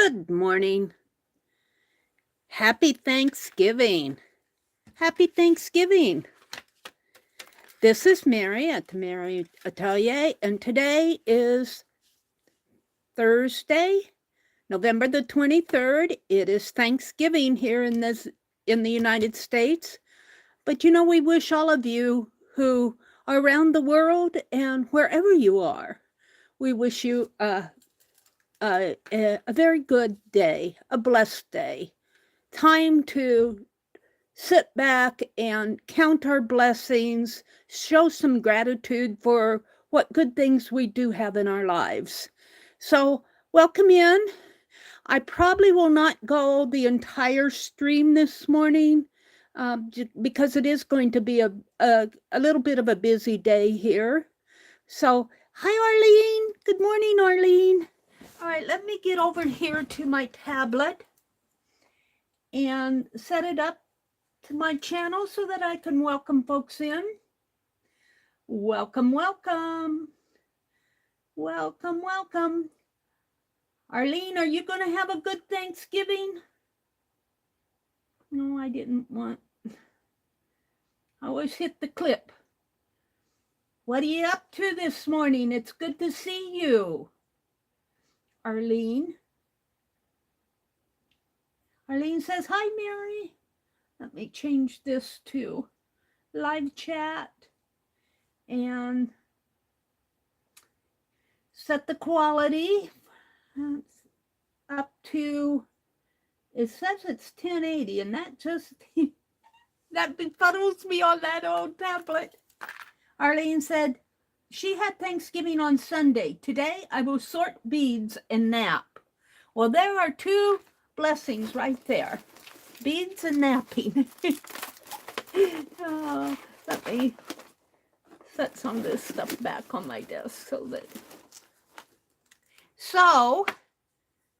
Good morning. Happy Thanksgiving. Happy Thanksgiving. This is Meri at the Meri Atelier, and today is Thursday, November the 23rd. It is Thanksgiving here in the United States. But you know, we wish all of you who are around the world and wherever you are, we wish you a very good day, a blessed day. Time to sit back and count our blessings, show some gratitude for what good things we do have in our lives. So welcome in. I probably will not go the entire stream this morning because it is going to be a little bit of a busy day here. So, hi Arlene. Good morning, Arlene. All right, let me get over here to my tablet and set it up to my channel so that I can welcome folks in. Welcome, welcome. Welcome, welcome. Arlene, are you going to have a good Thanksgiving? No, I didn't want. I always hit the clip. What are you up to this morning? It's good to see you. Arlene. Arlene says, hi, Meri. Let me change this to live chat and set the quality up to, it says it's 1080, and that just, that befuddles me on that old tablet. Arlene said, she had Thanksgiving on Sunday. Today, I will sort beads and nap. Well, there are two blessings right there. Beads and napping. Oh, let me set some of this stuff back on my desk so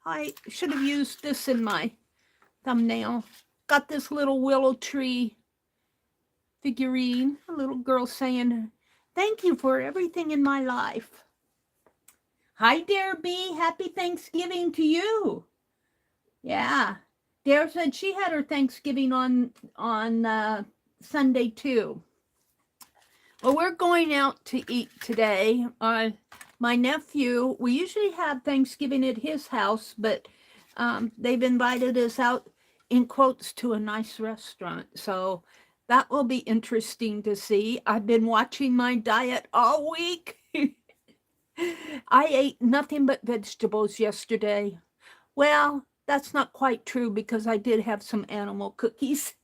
I should have used this in my thumbnail. Got this little willow tree figurine, a little girl saying, thank you for everything in my life. Hi, Dare B. Happy Thanksgiving to you. Yeah. Dare said she had her Thanksgiving on Sunday too. Well, we're going out to eat today. My nephew, we usually have Thanksgiving at his house, but they've invited us out, in quotes, to a nice restaurant. So that will be interesting to see. I've been watching my diet all week. I ate nothing but vegetables yesterday. Well, that's not quite true because I did have some animal cookies,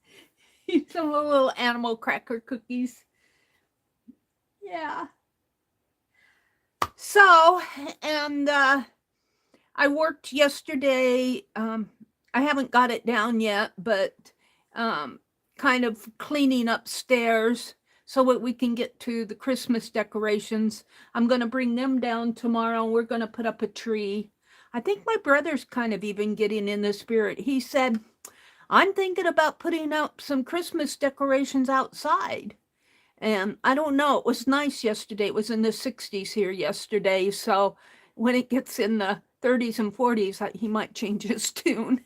some little animal cracker cookies. Yeah. So, and I worked yesterday. I haven't got it down yet, but kind of cleaning upstairs so that we can get to the Christmas decorations. I'm going to bring them down tomorrow. We're going to put up a tree. I think my brother's kind of even getting in the spirit. He said, I'm thinking about putting up some Christmas decorations outside. And I don't know, it was nice yesterday. It was in the 60s here yesterday. So when it gets in the 30s and 40s, he might change his tune.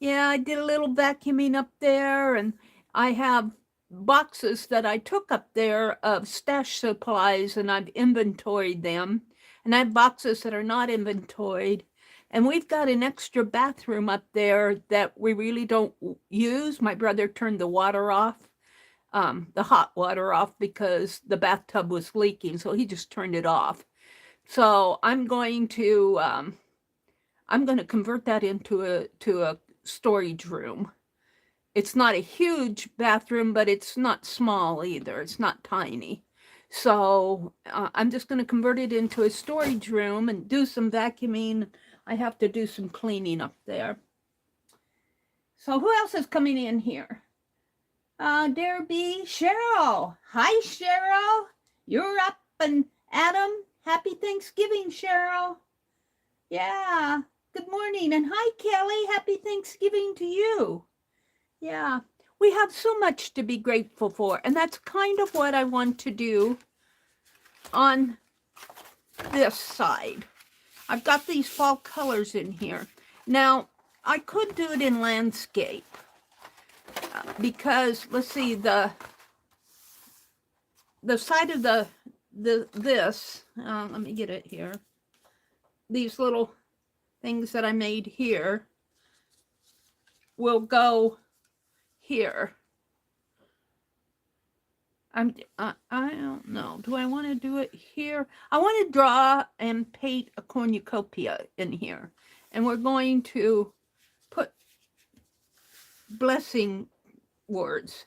Yeah, I did a little vacuuming up there, and I have boxes that I took up there of stash supplies, and I've inventoried them. And I have boxes that are not inventoried. And we've got an extra bathroom up there that we really don't use. My brother turned the water off, the hot water off, because the bathtub was leaking. So he just turned it off. So I'm going to convert that into a storage room. It's not a huge bathroom, but it's not small either. It's not tiny. So I'm just going to convert it into a storage room and do some vacuuming. I have to do some cleaning up there. So who else is coming in here? Dare be Cheryl. Hi, Cheryl. You're up, and Adam. Happy Thanksgiving, Cheryl. Yeah. Good morning. And hi, Kelly. Happy Thanksgiving to you. Yeah. We have so much to be grateful for. And that's kind of what I want to do on this side. I've got these fall colors in here. Now, I could do it in landscape because, let's see, the side of this, let me get it here. These little things that I made here will go here. I don't know. Do I want to do it here? I want to draw and paint a cornucopia in here. And we're going to put blessing words,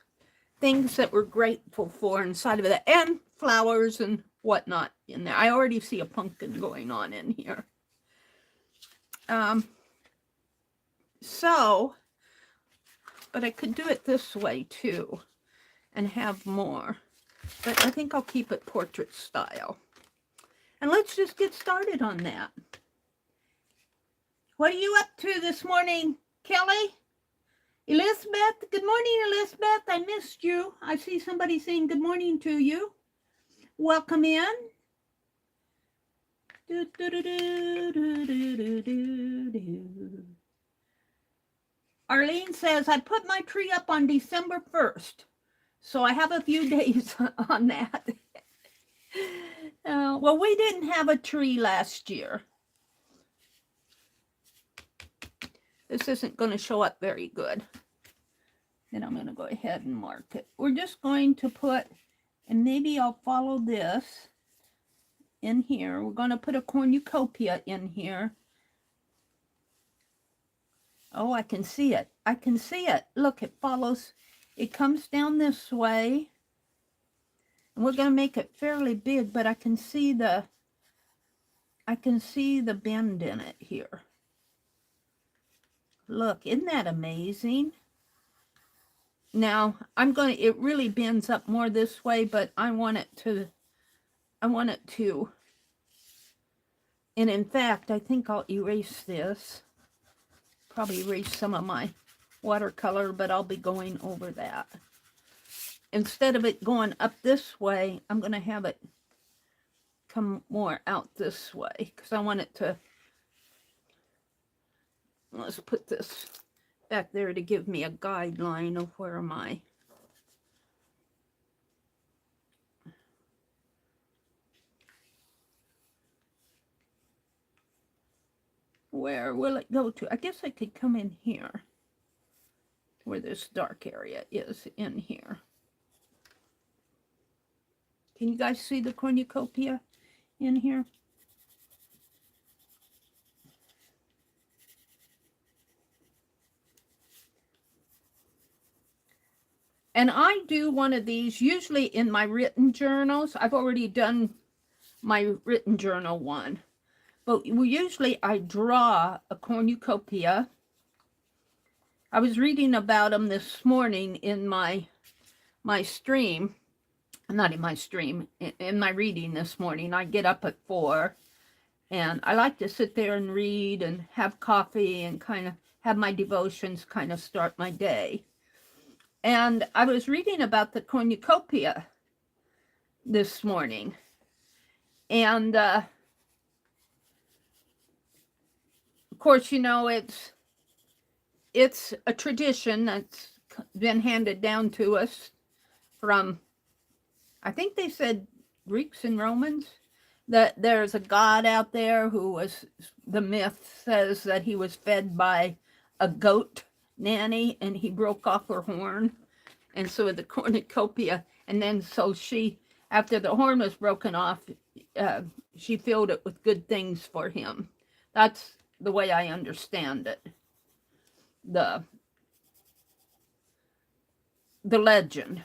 things that we're grateful for inside of it, and flowers and whatnot in there. I already see a pumpkin going on in here. But I could do it this way too and have more. But I think I'll keep it portrait style. And let's just get started on that. What are you up to this morning, Kelly? Elizabeth? Good morning, Elizabeth. I missed you. I see somebody saying good morning to you. Welcome in. Arlene says, I put my tree up on December 1st. So I have a few days on that. Well, we didn't have a tree last year. This isn't going to show up very good. Then I'm going to go ahead and mark it. We're just going to put, and maybe I'll follow this in here. We're going to put a cornucopia in here. Oh, I can see it. I can see it. Look, it follows. It comes down this way. And we're going to make it fairly big, but I can see the bend in it here. Look, isn't that amazing? Now, it really bends up more this way, but I want it to, and in fact, I think I'll erase this. Probably erase some of my watercolor, but I'll be going over that. Instead of it going up this way, I'm going to have it come more out this way because I want it to, let's put this back there to give me a guideline of where am I. Where will it go to? I guess I could come in here where this dark area is in here. Can you guys see the cornucopia in here? And I do one of these usually in my written journals. I've already done my written journal one. But usually I draw a cornucopia. I was reading about them this morning in my stream. Not in my stream, in my reading this morning. I get up at 4 and I like to sit there and read and have coffee and kind of have my devotions kind of start my day. And I was reading about the cornucopia this morning. And of course, you know, it's a tradition that's been handed down to us from, I think they said Greeks and Romans, that there's a god out there who was, the myth says that he was fed by a goat nanny and he broke off her horn. And so the cornucopia, and then so she, after the horn was broken off, she filled it with good things for him. That's the way I understand it. The legend.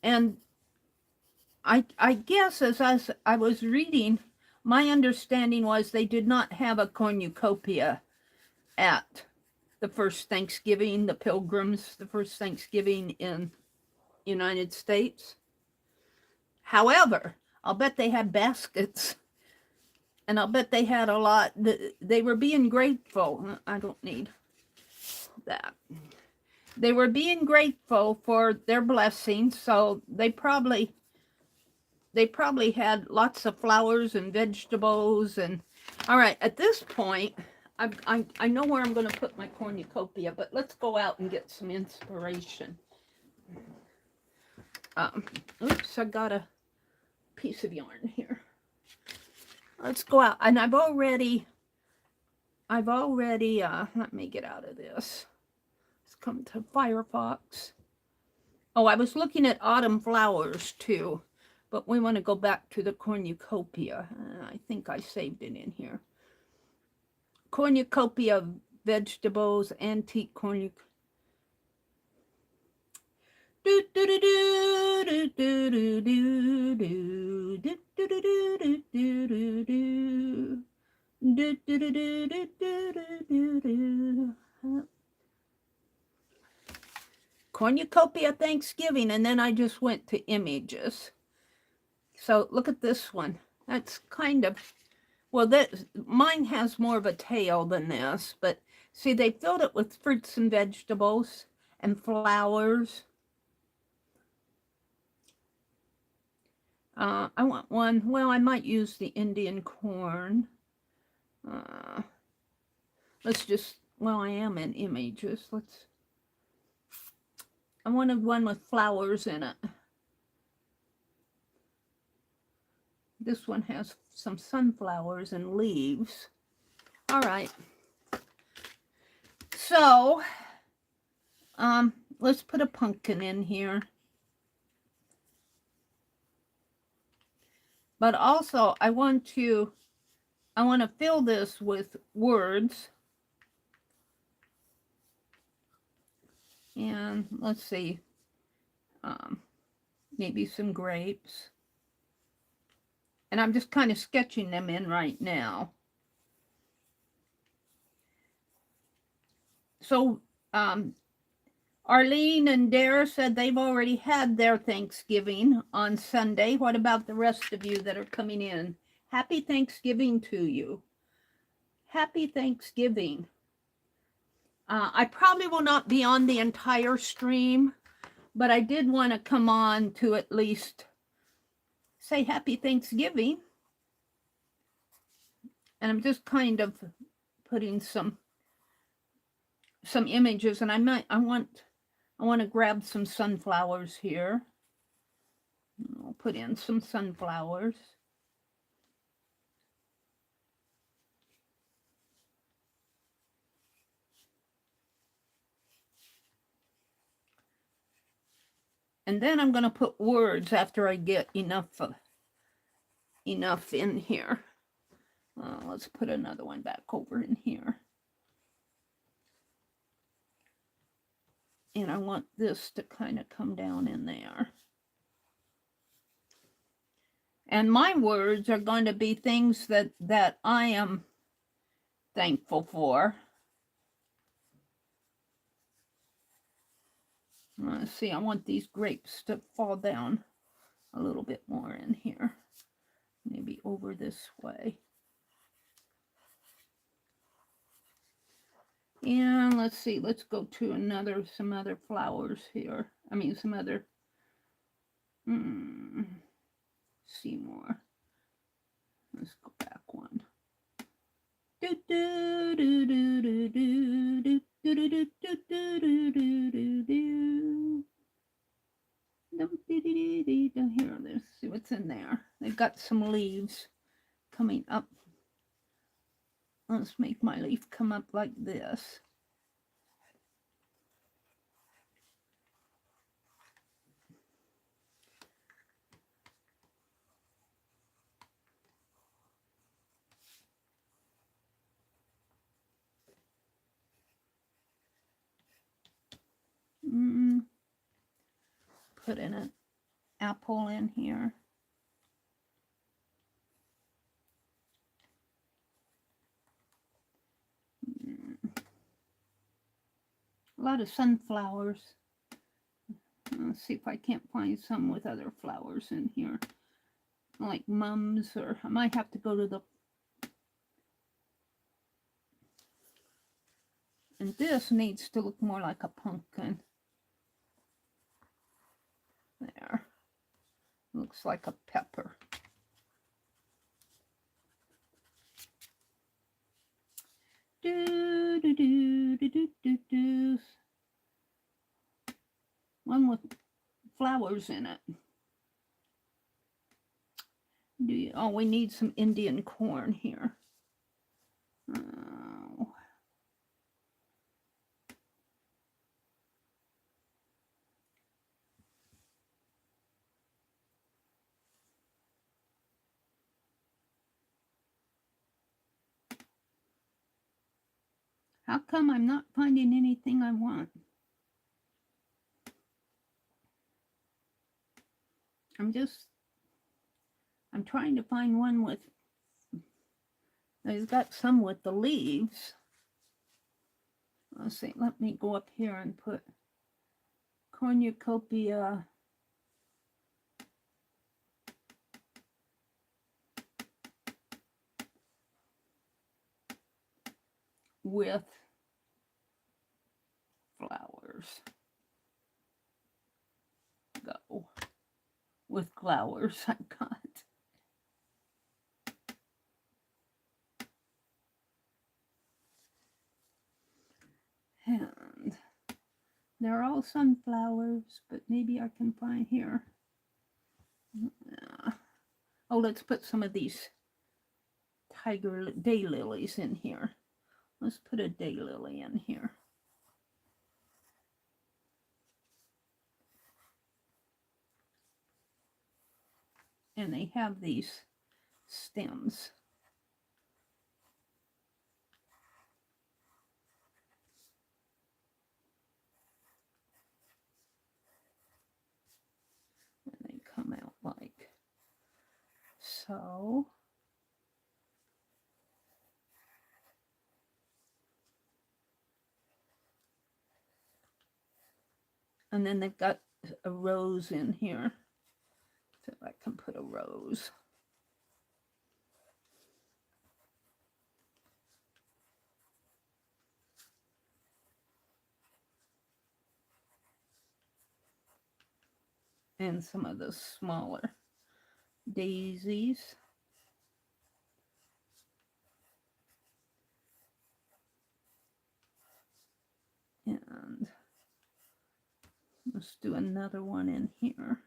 And I guess as I was reading, my understanding was they did not have a cornucopia at the first Thanksgiving, the Pilgrims, the first Thanksgiving in United States. However, I'll bet they had baskets, and I'll bet they had a lot. They were being grateful. I don't need that. They were being grateful for their blessings, so they probably they probably had lots of flowers and vegetables. And all right, at this point, I know where I'm going to put my cornucopia, but let's go out and get some inspiration. Oops, I got a piece of yarn here. Let's go out. And I've already, let me get out of this. Let's come to Firefox. Oh, I was looking at autumn flowers too, but we want to go back to the cornucopia. I think I saved it in here. Cornucopia vegetables, antique cornucopia. Cornucopia Thanksgiving, and then I just went to images. So look at this one. That's kind of, well, that mine has more of a tail than this, but see, they filled it with fruits and vegetables and flowers. I want one. Well, I might use the Indian corn. Let's just, well, I am in images. I wanted one with flowers in it. This one has some sunflowers and leaves. All right. So, let's put a pumpkin in here. But also, I want to fill this with words. And let's see, maybe some grapes. And I'm just kind of sketching them in right now. So, Arlene and Dara said they've already had their Thanksgiving on Sunday. What about the rest of you that are coming in? Happy Thanksgiving to you. Happy Thanksgiving. I probably will not be on the entire stream, but I did want to come on to at least say Happy Thanksgiving. And I'm just kind of putting some images, and I want to grab some sunflowers here. I'll put in some sunflowers. And then I'm going to put words after I get enough in here. Let's put another one back over in here. And I want this to kind of come down in there. And my words are going to be things that I am thankful for. Let's see, I want these grapes to fall down a little bit more in here. Maybe over this way. And let's see, let's go to some other flowers here. I mean, some other, see more. Let's go back one. Here, let's see what's in there. They've got some leaves coming up. Let's make my leaf come up like this. Put in an apple in here. A lot of sunflowers. Let's see if I can't find some with other flowers in here, like mums, or I might have to go to the, and this needs to look more like a pumpkin. There. Looks like a pepper. Do, do, do, do, do, do, do. One with flowers in it. Oh, we need some Indian corn here. Oh. How come I'm not finding anything I want? I'm trying to find one with, I've got some with the leaves. Let's see, let me go up here and put cornucopia with flowers. Go. With flowers I got. And they're all sunflowers, but maybe I can find here. Oh, let's put some of these tiger daylilies in here. Let's put a daylily in here. And they have these stems. And they come out like so. And then they've got a rose in here. So I can put a rose. And some of the smaller daisies. And let's do another one in here.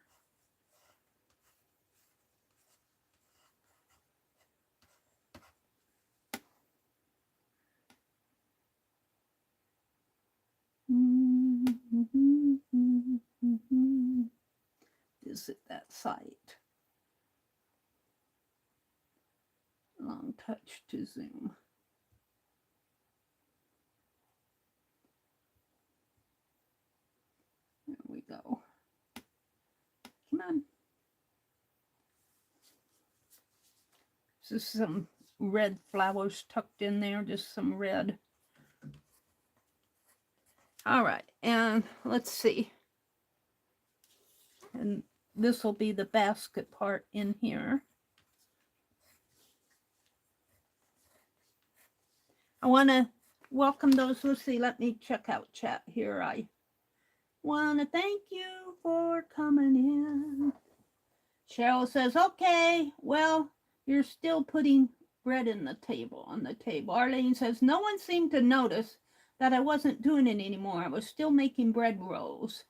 Visit that site. Long touch to zoom. There we go. Come on. Just some red flowers tucked in there, just some red. All right, and let's see. And this will be the basket part in here. I want to welcome those. Let's see, let me check out chat here. I want to thank you for coming in. Cheryl says, okay, well, you're still putting bread in the table, on the table. Arlene says, no one seemed to notice that I wasn't doing it anymore. I was still making bread rolls.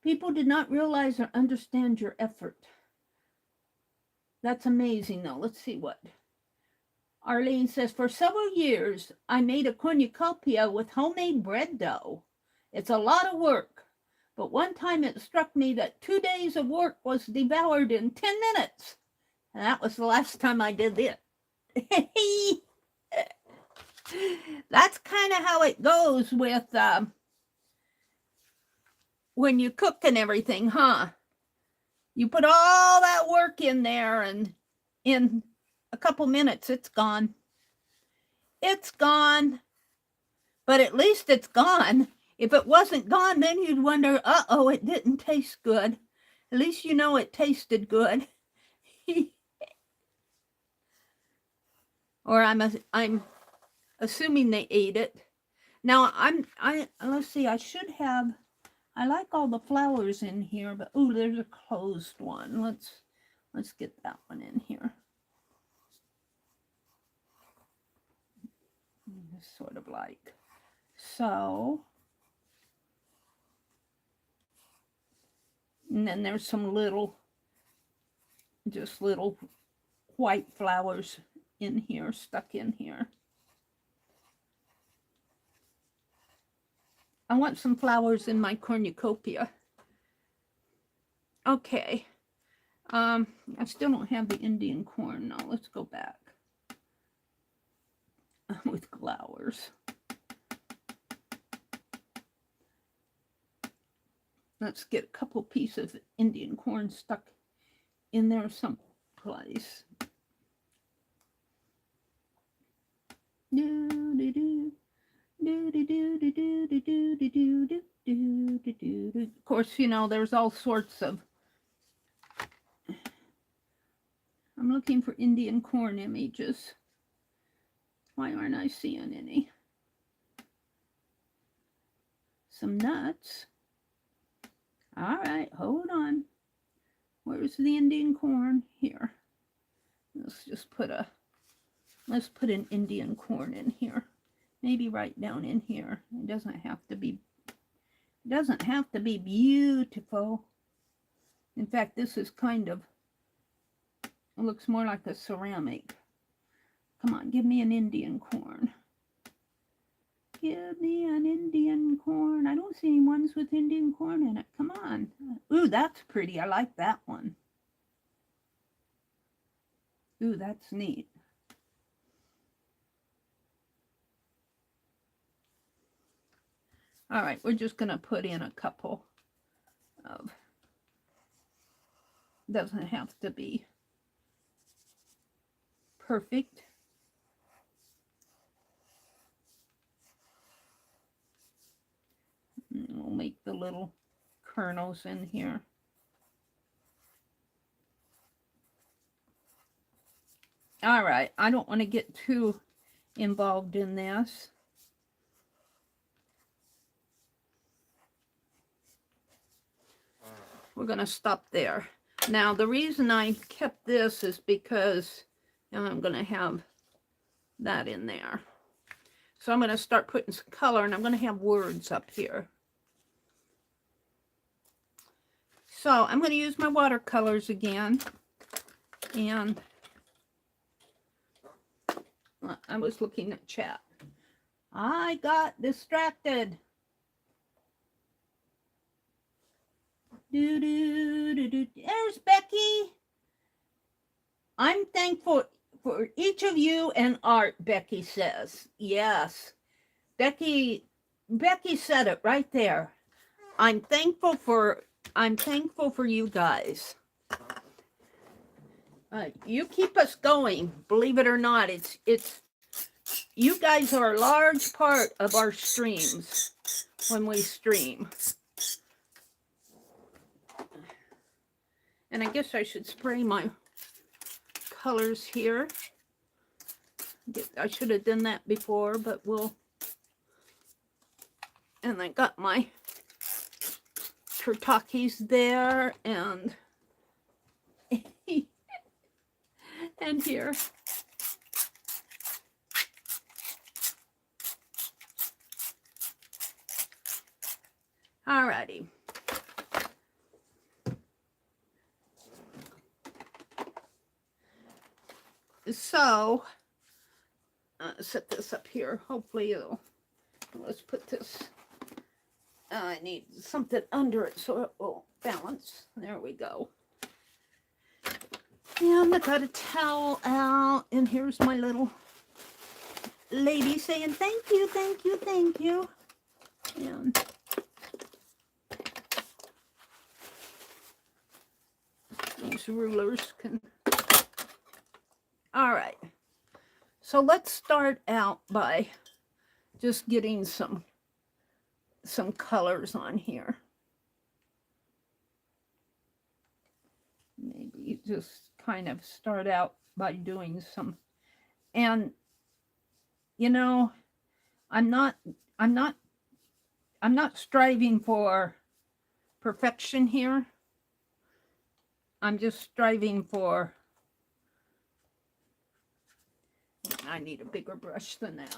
People did not realize or understand your effort. That's amazing, though. Let's see what. Arlene says, for several years, I made a cornucopia with homemade bread dough. It's a lot of work, but one time it struck me that 2 days of work was devoured in 10 minutes. And that was the last time I did it. That's kind of how it goes with when you cook and everything, huh? You put all that work in there, and in a couple minutes, it's gone. It's gone. But at least it's gone. If it wasn't gone, then you'd wonder, uh-oh, it didn't taste good. At least you know it tasted good. Or I'm assuming they ate it. Now let's see, I I like all the flowers in here, but oh, there's a closed one. Let's get that one in here. Sort of like so. And then there's some little, just little white flowers in here, stuck in here. I want some flowers in my cornucopia. Okay. I still don't have the Indian corn. Now let's go back with flowers. Let's get a couple pieces of Indian corn stuck in there someplace. Of course, you know, there's all sorts of. I'm looking for Indian corn images. Why aren't I seeing any? Some nuts. All right, hold on. Where's the Indian corn? Here. Let's just put an Indian corn in here. Maybe right down in here. It doesn't have to be beautiful. In fact, this is kind of, it looks more like a ceramic. Come on, give me an Indian corn. Give me an Indian corn. I don't see any ones with Indian corn in it. Come on. Ooh, that's pretty. I like that one. Ooh, that's neat. All right, we're just going to put in a couple of, doesn't have to be perfect. And we'll make the little kernels in here. All right, I don't want to get too involved in this. We're going to stop there. Now, the reason I kept this is because now I'm going to have that in there. So I'm going to start putting some color, and I'm going to have words up here. So I'm going to use my watercolors again. And I was looking at chat. I got distracted. There's Becky. I'm thankful for each of you and art, Becky says. Yes. Becky said it right there. I'm thankful for you guys. You keep us going, believe it or not. It's you guys are a large part of our streams when we stream. And I guess I should spray my colors here. I should have done that before, but we'll. And I got my turtakis there and and here. Alrighty. So, set this up here. Hopefully it'll, let's put this, I need something under it so it will balance. There we go. And I got a towel out, and here's my little lady saying thank you, thank you, thank you. And these rulers can. All right. So let's start out by just getting some colors on here. Maybe just kind of start out by doing some, and you know, I'm not striving for perfection here. I'm just striving for, I need a bigger brush than that.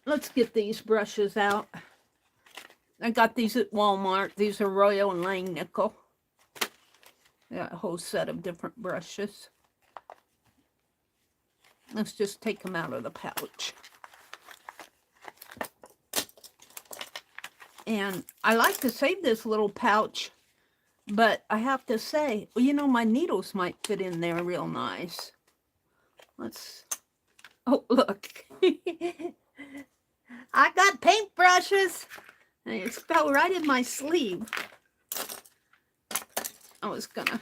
Let's get these brushes out. I got these at Walmart. These are Royal and Lang Nickel. Got a whole set of different brushes. Let's just take them out of the pouch. And I like to save this little pouch, but I have to say, well, you know, my needles might fit in there real nice. Let's, oh, look. I got paintbrushes. And it fell right in my sleeve. I was gonna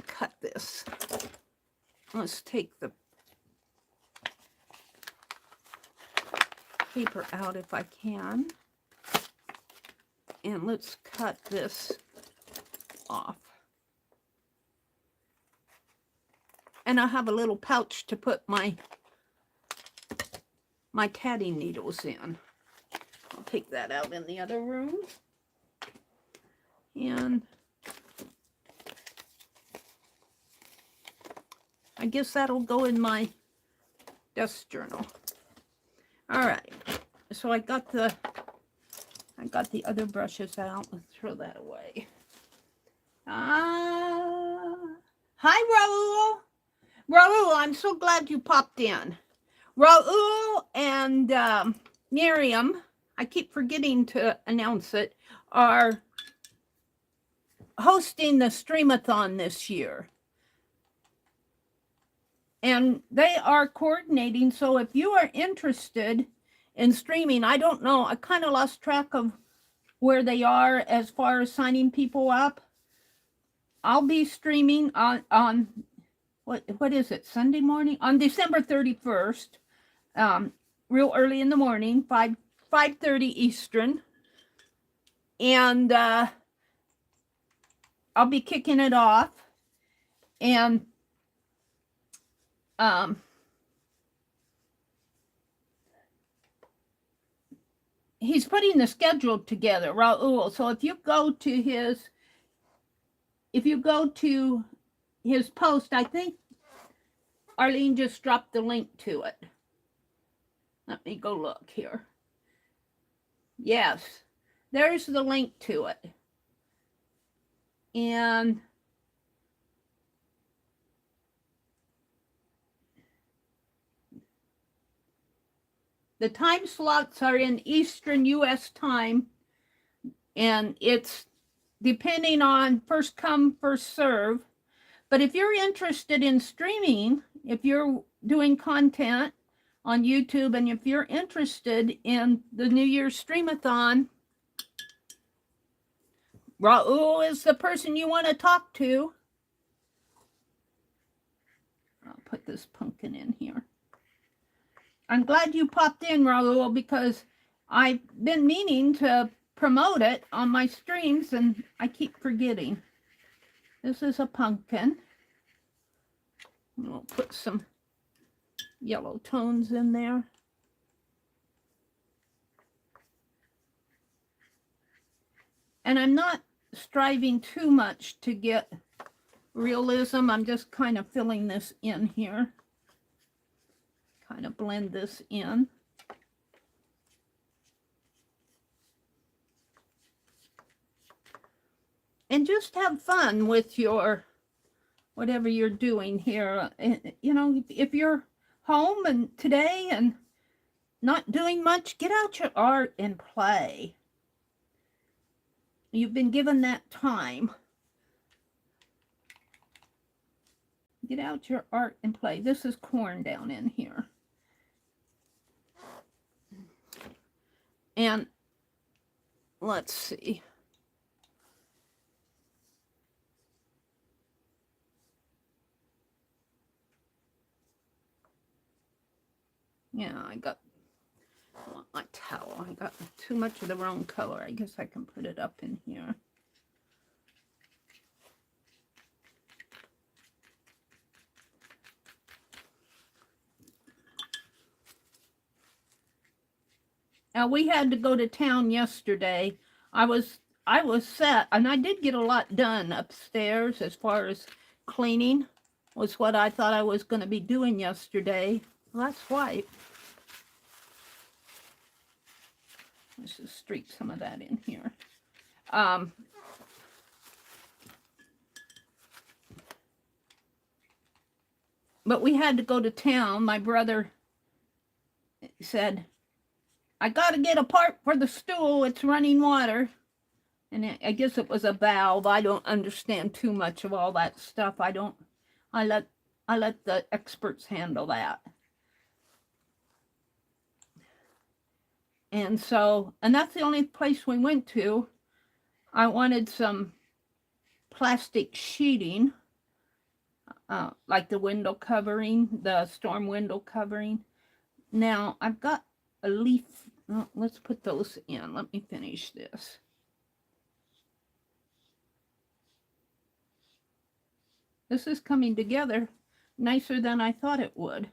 cut this. Let's take the paper out if I can. And let's cut this off. And I have a little pouch to put my tatting needles in. I'll take that out in the other room. And I guess that'll go in my desk journal. All right. So I got the other brushes out. Let's throw that away. Hi, Raul. Raul, I'm so glad you popped in. Raul and Miriam, I keep forgetting to announce it, are hosting the Streamathon this year. And they are coordinating, so if you are interested in streaming, I don't know, I kind of lost track of where they are as far as signing people up. I'll be streaming on what is it, Sunday morning? On December 31st, real early in the morning, 5:30 Eastern. And I'll be kicking it off. And he's putting the schedule together, Raul. So if you go to his post, I think Arlene just dropped the link to it. Let me go look here. Yes, there's the link to it. And the time slots are in Eastern U.S. time, and it's depending on first come, first serve. But if you're interested in streaming, if you're doing content on YouTube, and if you're interested in the New Year's Streamathon, Raul is the person you want to talk to. I'll put this pumpkin in here. I'm glad you popped in, Raul, because I've been meaning to promote it on my streams, and I keep forgetting. This is a pumpkin. We'll put some yellow tones in there. And I'm not striving too much to get realism. I'm just kind of filling this in here. Kind of blend this in. And just have fun with your, whatever you're doing here. You know, if you're home and today and not doing much, get out your art and play. You've been given that time. Get out your art and play. This is corn down in here. And let's see. Yeah, I want my towel. I got too much of the wrong color. I guess I can put it up in here. We had to go to town yesterday. I was set, and I did get a lot done upstairs as far as cleaning was what I thought I was going to be doing yesterday. Well, that's white. Let's just streak some of that in here. But we had to go to town. My brother said, I got to get a part for the stool. It's running water. And I guess it was a valve. I don't understand too much of all that stuff. I let the experts handle that. And so, and that's the only place we went to. I wanted some plastic sheeting, like the window covering, the storm window covering. Now, I've got a leaf. Oh, let's put those in. Let me finish this. This is coming together nicer than I thought it would.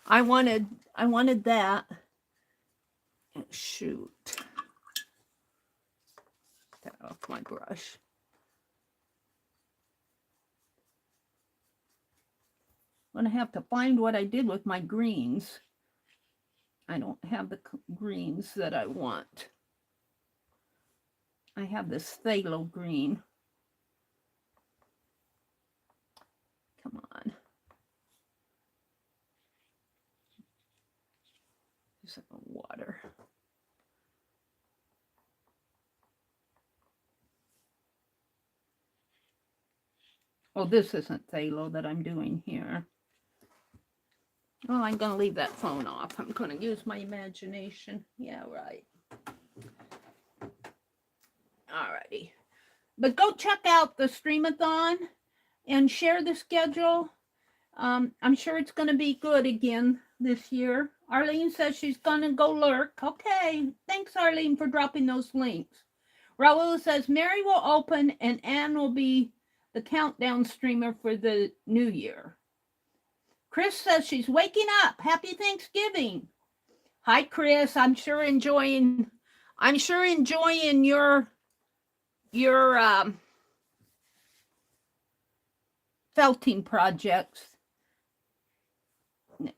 I wanted that. Shoot. Get that off my brush. I'm going to have to find what I did with my greens. I don't have the greens that I want. I have this phthalo green. Come on. Just water. Oh, this isn't phthalo that I'm doing here. Oh, I'm going to leave that phone off. I'm going to use my imagination. Yeah, right. Alrighty. But go check out the Streamathon and share the schedule. I'm sure it's going to be good again this year. Arlene says she's going to go lurk. Okay. Thanks, Arlene, for dropping those links. Raul says Meri will open and Anne will be the countdown streamer for the new year. Chris says she's waking up. Happy Thanksgiving. Hi, Chris. I'm sure enjoying your felting projects.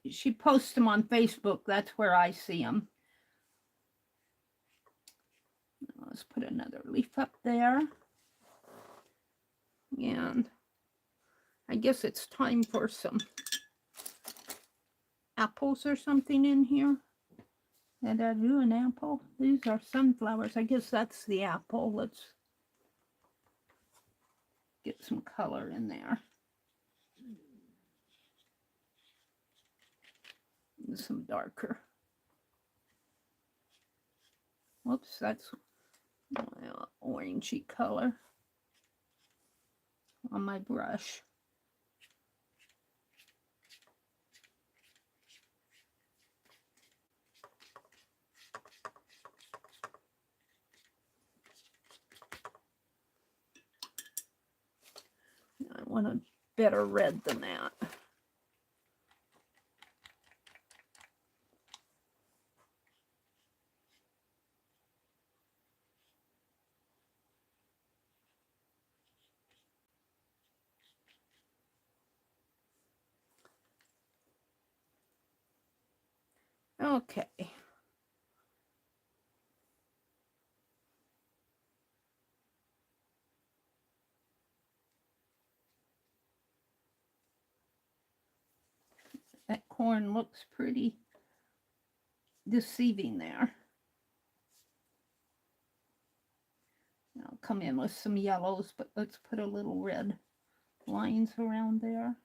She posts them on Facebook. That's where I see them. Let's put another leaf up there. And I guess it's time for some apples or something in here. Did I do an apple? These are sunflowers. I guess that's the apple. Let's get some color in there. And some darker. Whoops, that's orangey color on my brush. I want a better red than that. Okay. That corn looks pretty deceiving there. I'll come in with some yellows, but let's put a little red lines around there.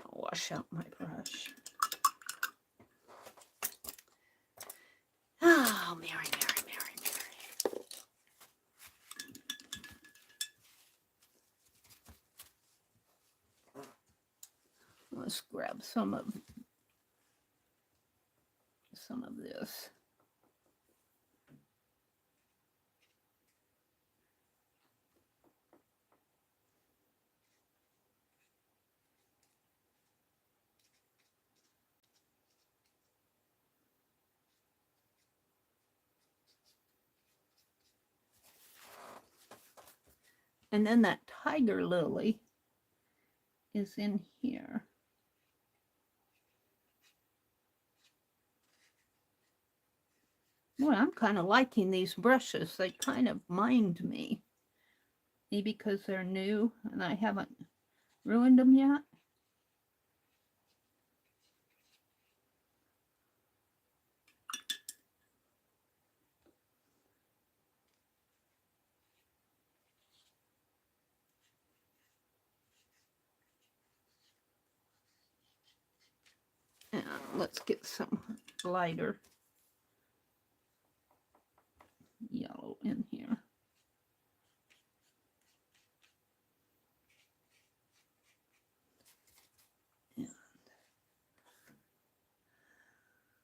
I'll wash out my brush. Oh, Meri. Let's grab some of this. And then that tiger lily is in here. Well, I'm kind of liking these brushes. They kind of mind me. Maybe because they're new and I haven't ruined them yet. And let's get some lighter yellow in here. And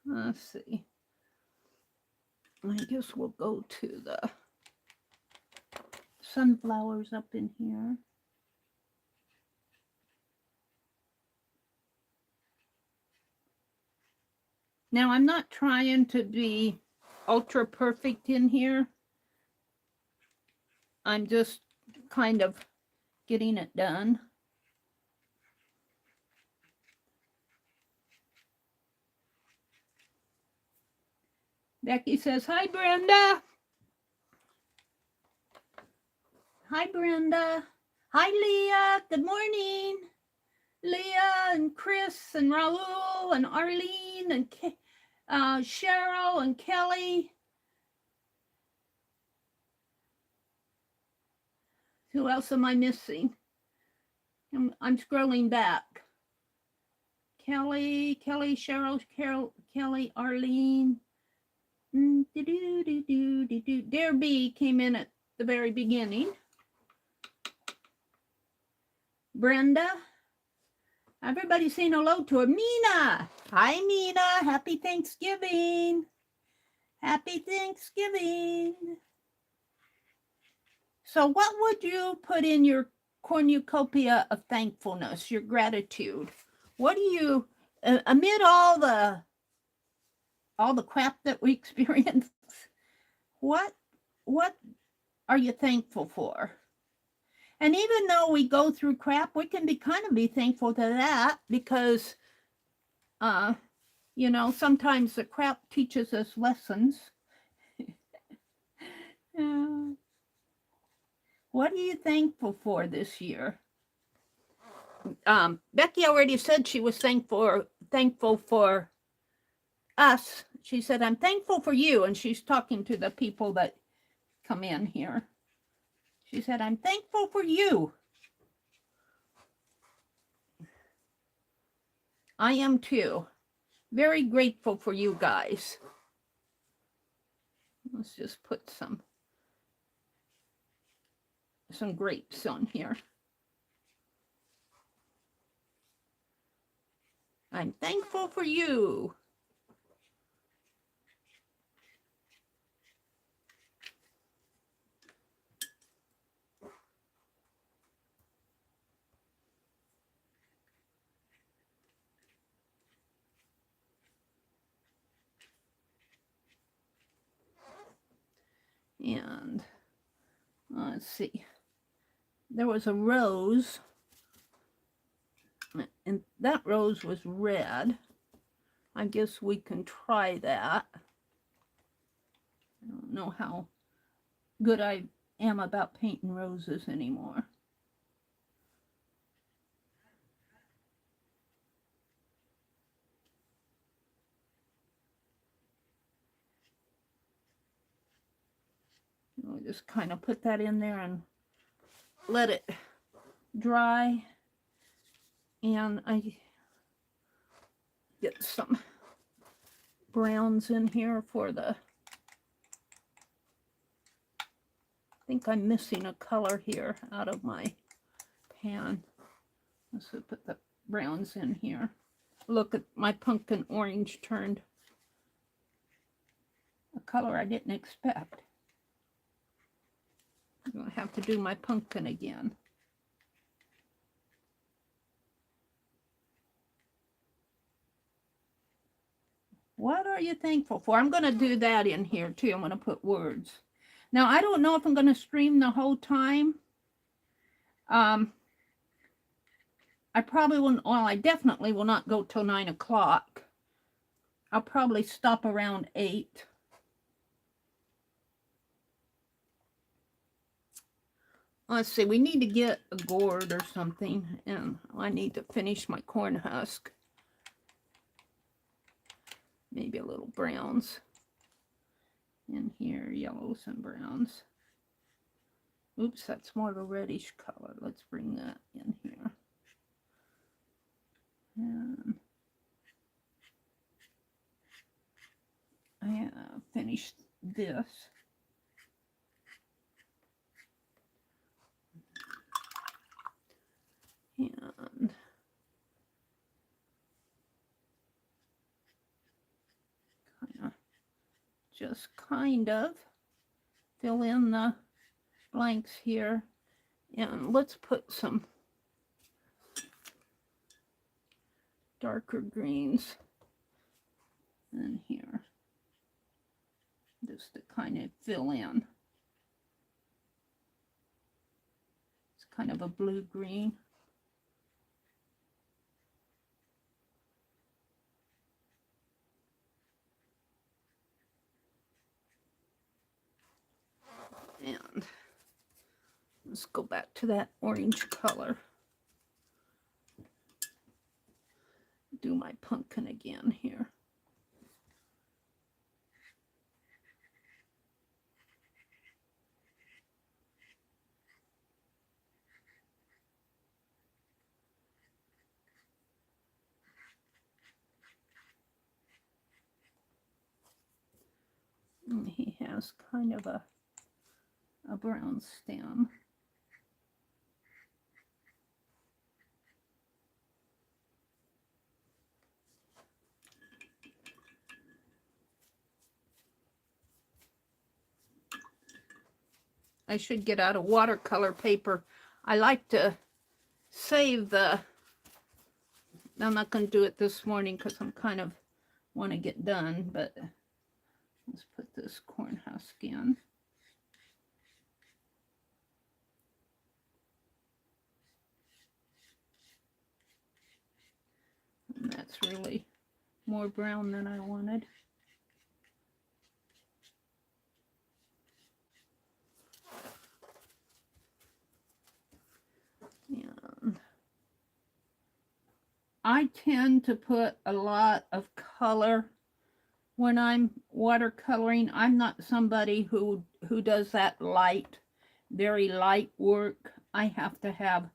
let's see. I guess we'll go to the sunflowers up in here. Now, I'm not trying to be ultra perfect in here. I'm just kind of getting it done. Becky says, hi, Brenda. Hi, Brenda. Hi, Leah. Good morning. Leah and Chris and Raul and Arlene and Cheryl and Kelly. Who else am I missing? I'm scrolling back. Kelly, Cheryl, Kelly, Arlene. Dare B came in at the very beginning. Brenda. Everybody's saying hello to her. Mina. Hi, Mina. Happy Thanksgiving. Happy Thanksgiving. So what would you put in your cornucopia of thankfulness, your gratitude? What do you, amid all the crap that we experience, what are you thankful for? And even though we go through crap, we can be thankful to that because, you know, sometimes the crap teaches us lessons. What are you thankful for this year? Becky already said she was thankful for us. She said, I'm thankful for you. And she's talking to the people that come in here. She said, I'm thankful for you. I am too. Very grateful for you guys. Let's just put some grapes on here. I'm thankful for you. And let's see. There was a rose, and that rose was red. I guess we can try that. I don't know how good I am about painting roses anymore. We'll just kind of put that in there and let it dry. And I get some browns in here for the, I think I'm missing a color here out of my pan. Let's put the browns in here. Look at my pumpkin orange turned a color I didn't expect. I'm going to have to do my pumpkin again. What are you thankful for? I'm going to do that in here too. I'm going to put words. Now, I don't know if I'm going to stream the whole time. I probably wouldn't, well, I definitely will not go till 9 o'clock. I'll probably stop around 8. Let's see, we need to get a gourd or something, and I need to finish my corn husk. Maybe a little browns in here, yellows and browns. Oops, that's more of a reddish color. Let's bring that in here. And I have finished this. And kind of fill in the blanks here. And let's put some darker greens in here, just to kind of fill in. It's kind of a blue-green. And let's go back to that orange color. Do my pumpkin again here. And he has kind of a brown stem. I should get out a watercolor paper. I like to save the, I'm not going to do it this morning because I'm kind of want to get done, but let's put this corn husk in. And that's really more brown than I wanted. And I tend to put a lot of color when I'm watercoloring. I'm not somebody who does that light, very light work. I have to have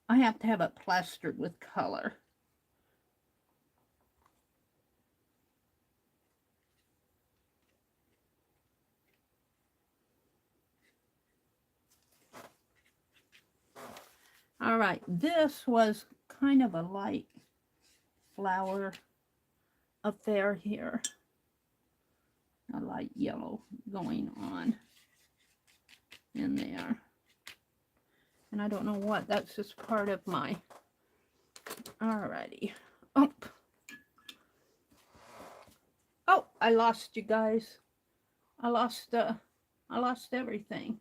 it plastered with color. All right, this was kind of a light flower affair here. A light yellow going on in there. And I don't know what, that's just part of my, alrighty. Oh, I lost you guys. I lost everything.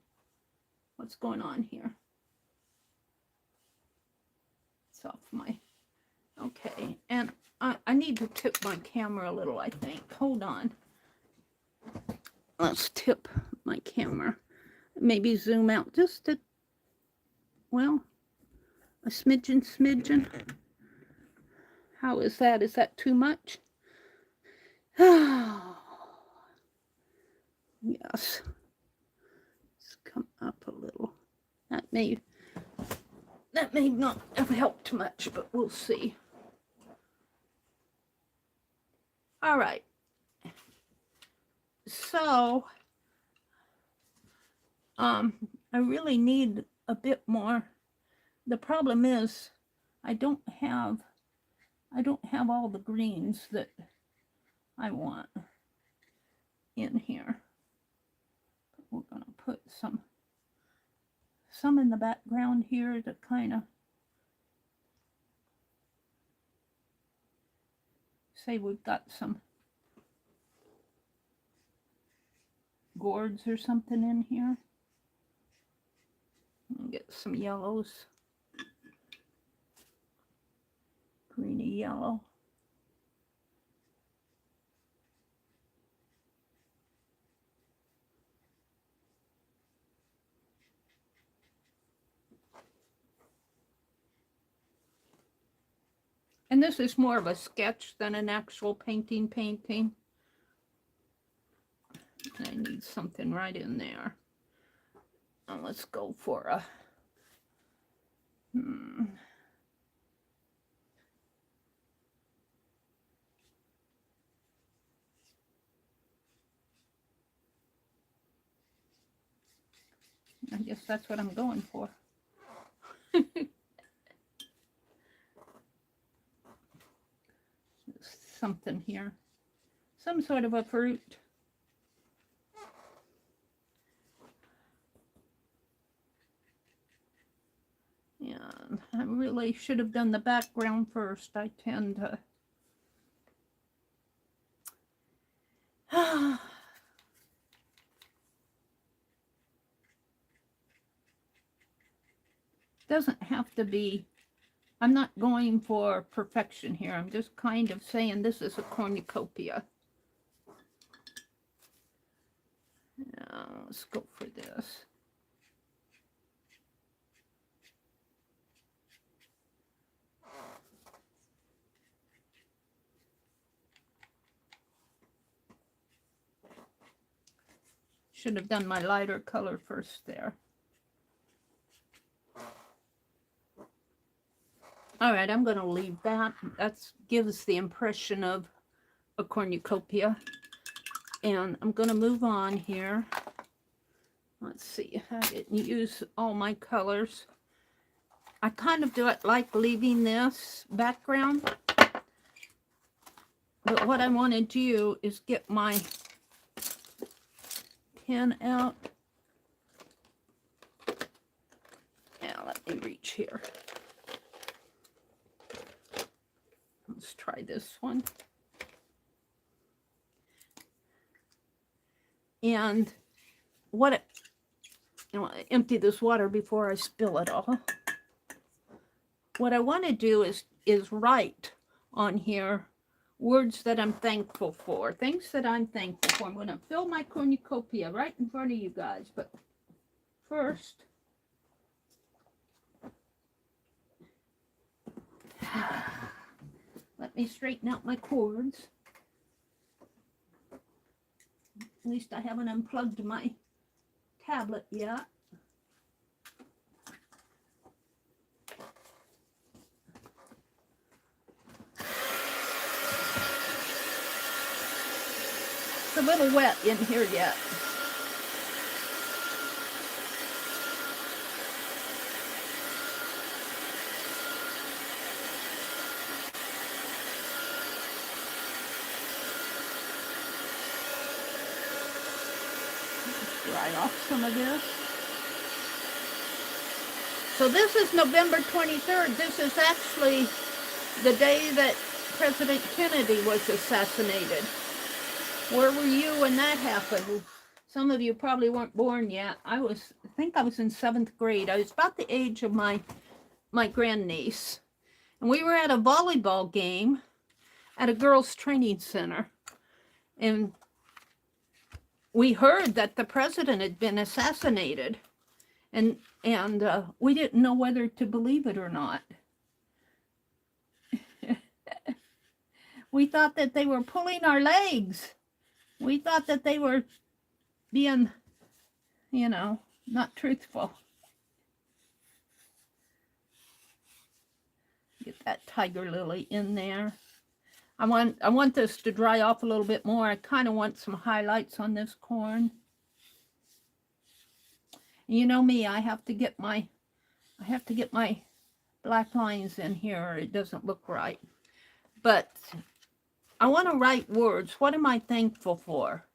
What's going on here? It's off my, okay. And I need to tip my camera a little, I think. Hold on. Let's tip my camera. Maybe zoom out just a, well, a smidgen. How is that? Is that too much? Yes. Let's come up a little. That may not have helped much, but we'll see. All right. So, I really need a bit more. The problem is I don't have all the greens that I want in here. We're going to put some in the background here to kind of say we've got some gourds or something in here. Get some yellows. Greeny yellow. And this is more of a sketch than an actual painting. I need something right in there. And let's go for a... I guess that's what I'm going for. Something here. Some sort of a fruit. And I really should have done the background first. I tend to... Doesn't have to be... I'm not going for perfection here. I'm just kind of saying this is a cornucopia. Now, let's go for this. Should have done my lighter color first there. All right, I'm going to leave that. That gives the impression of a cornucopia. And I'm going to move on here. Let's see. I didn't use all my colors. I kind of like leaving this background. But what I want to do is get my pen out. Now, let me reach here. Let's try this one. And empty this water before I spill it all. What I want to do is write on here words that I'm thankful for, things that I'm thankful for. I'm going to fill my cornucopia right in front of you guys, but first, let me straighten out my cords. At least I haven't unplugged my tablet yet. It's a little wet in here yet. Dry off some of this. So this is November 23rd. This is actually the day that President Kennedy was assassinated. Where were you when that happened? Some of you probably weren't born yet. I think I was in 7th grade. I was about the age of my grandniece. And we were at a volleyball game at a girls' training center. And we heard that the president had been assassinated. And we didn't know whether to believe it or not. We thought that they were pulling our legs. We thought that they were being, not truthful. Get that tiger lily in there. I want this to dry off a little bit more. I kind of want some highlights on this corn. You know me, I have to get my black lines in here or it doesn't look right. But I want to write words. What am I thankful for?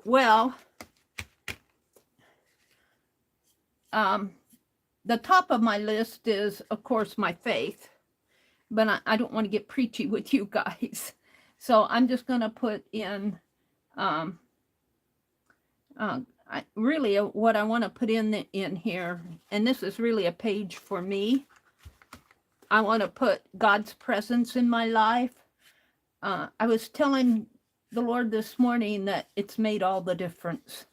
Well, the top of my list is, of course, my faith. But I don't want to get preachy with you guys. So I'm just going to put in what I want to put in here, and this is really a page for me. I want to put God's presence in my life. I was telling the Lord this morning that it's made all the difference.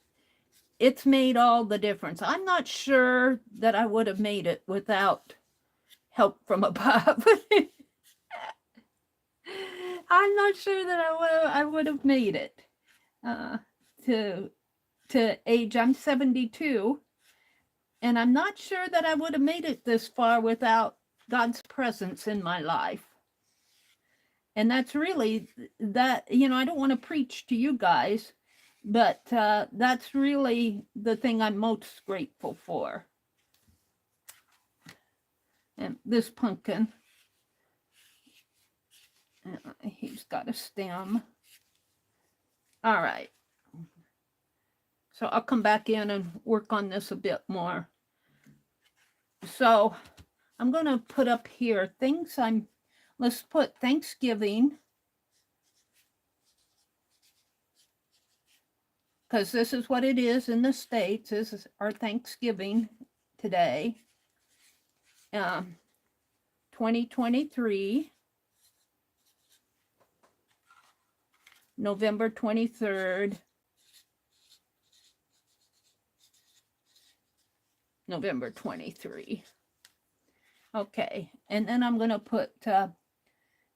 It's made all the difference. I'm not sure that I would have made it without help from above. I'm not sure that I would have made it to age. I'm 72, and I'm not sure that I would have made it this far without God's presence in my life. And that's really that, I don't want to preach to you guys, but that's really the thing I'm most grateful for. And this pumpkin, he's got a stem. All right. So I'll come back in and work on this a bit more. So I'm going to put up here things let's put Thanksgiving, because this is what it is in the States. This is our Thanksgiving today. 2023, November 23rd, November 23. Okay, and then I'm going to put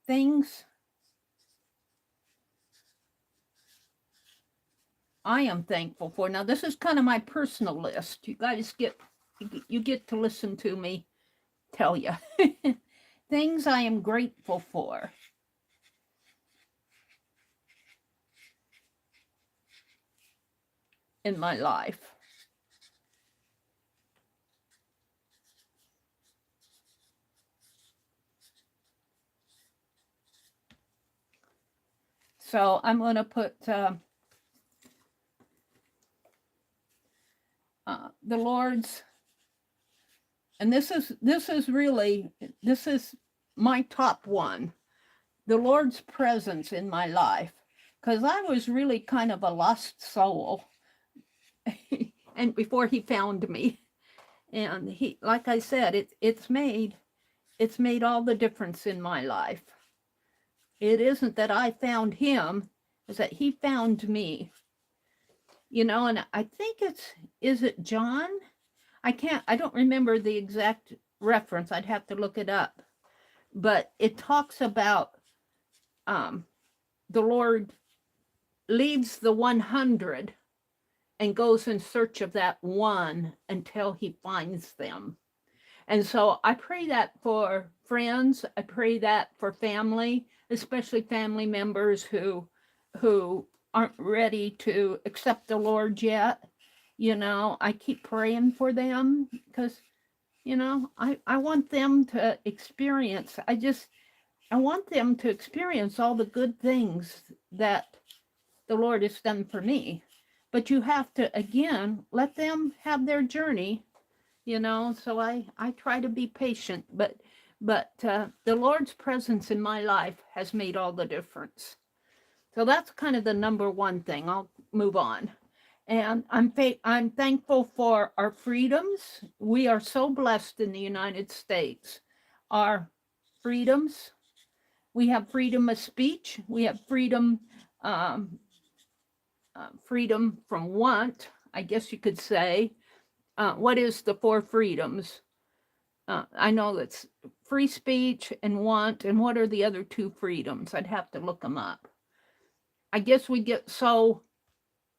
things I am thankful for. Now, this is kind of my personal list. You guys get to listen to me tell you. Things I am grateful for. In my life. So I'm going to put the Lord's, and this is my top one, the Lord's presence in my life, because I was really kind of a lost soul, and before he found me, and he, like I said, it's made all the difference in my life. It isn't that I found him, it's that he found me. And I think is it John? I don't remember the exact reference. I'd have to look it up. But it talks about the Lord leaves the 100 and goes in search of that one until he finds them. And so I pray that for friends. I pray that for family, especially family members who aren't ready to accept the Lord yet. I keep praying for them because, I want them to experience, I want them to experience all the good things that the Lord has done for me. But you have to, again, let them have their journey, so I try to be patient, but the Lord's presence in my life has made all the difference. So that's kind of the number one thing. I'll move on. And I'm thankful for our freedoms. We are so blessed in the United States. Our freedoms. We have freedom of speech. We have freedom freedom from want, I guess you could say. What is the 4 freedoms? I know that's free speech and want, and what are the other 2 freedoms? I'd have to look them up. I guess we get so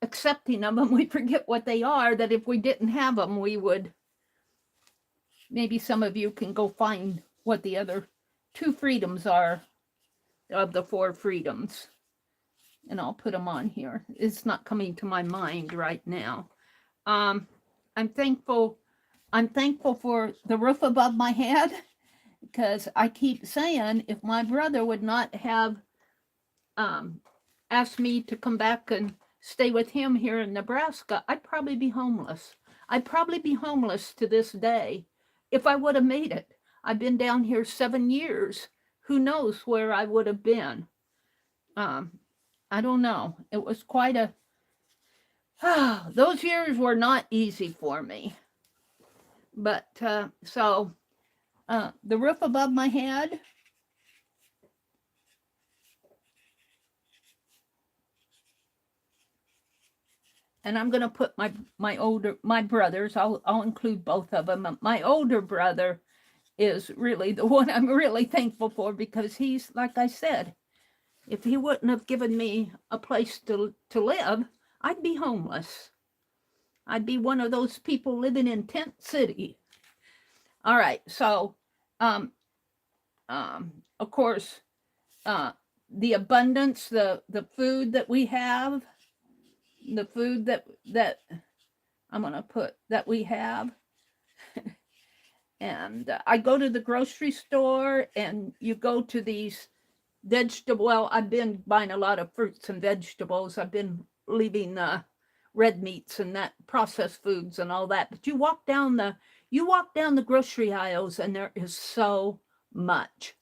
accepting of them, we forget what they are, that if we didn't have them, we would, maybe some of you can go find what the other 2 freedoms are of the 4 freedoms. And I'll put them on here. It's not coming to my mind right now. I'm thankful for the roof above my head, because I keep saying, if my brother would not have asked me to come back and stay with him here in Nebraska, I'd probably be homeless. I'd probably be homeless to this day if I would have made it. I've been down here 7 years. Who knows where I would have been? I don't know. It was quite those years were not easy for me. But so the roof above my head, and I'm going to put my brothers, I'll include both of them. My older brother is really the one I'm really thankful for, because he's, like I said, if he wouldn't have given me a place to live, I'd be homeless. I'd be one of those people living in Tent City. All right, so of course, the abundance, the food that we have, the food that I'm gonna put that we have. And I go to the grocery store, and you go to these vegetable. Well, I've been buying a lot of fruits and vegetables. I've been leaving red meats and that processed foods and all that. But you walk down the grocery aisles, and there is so much.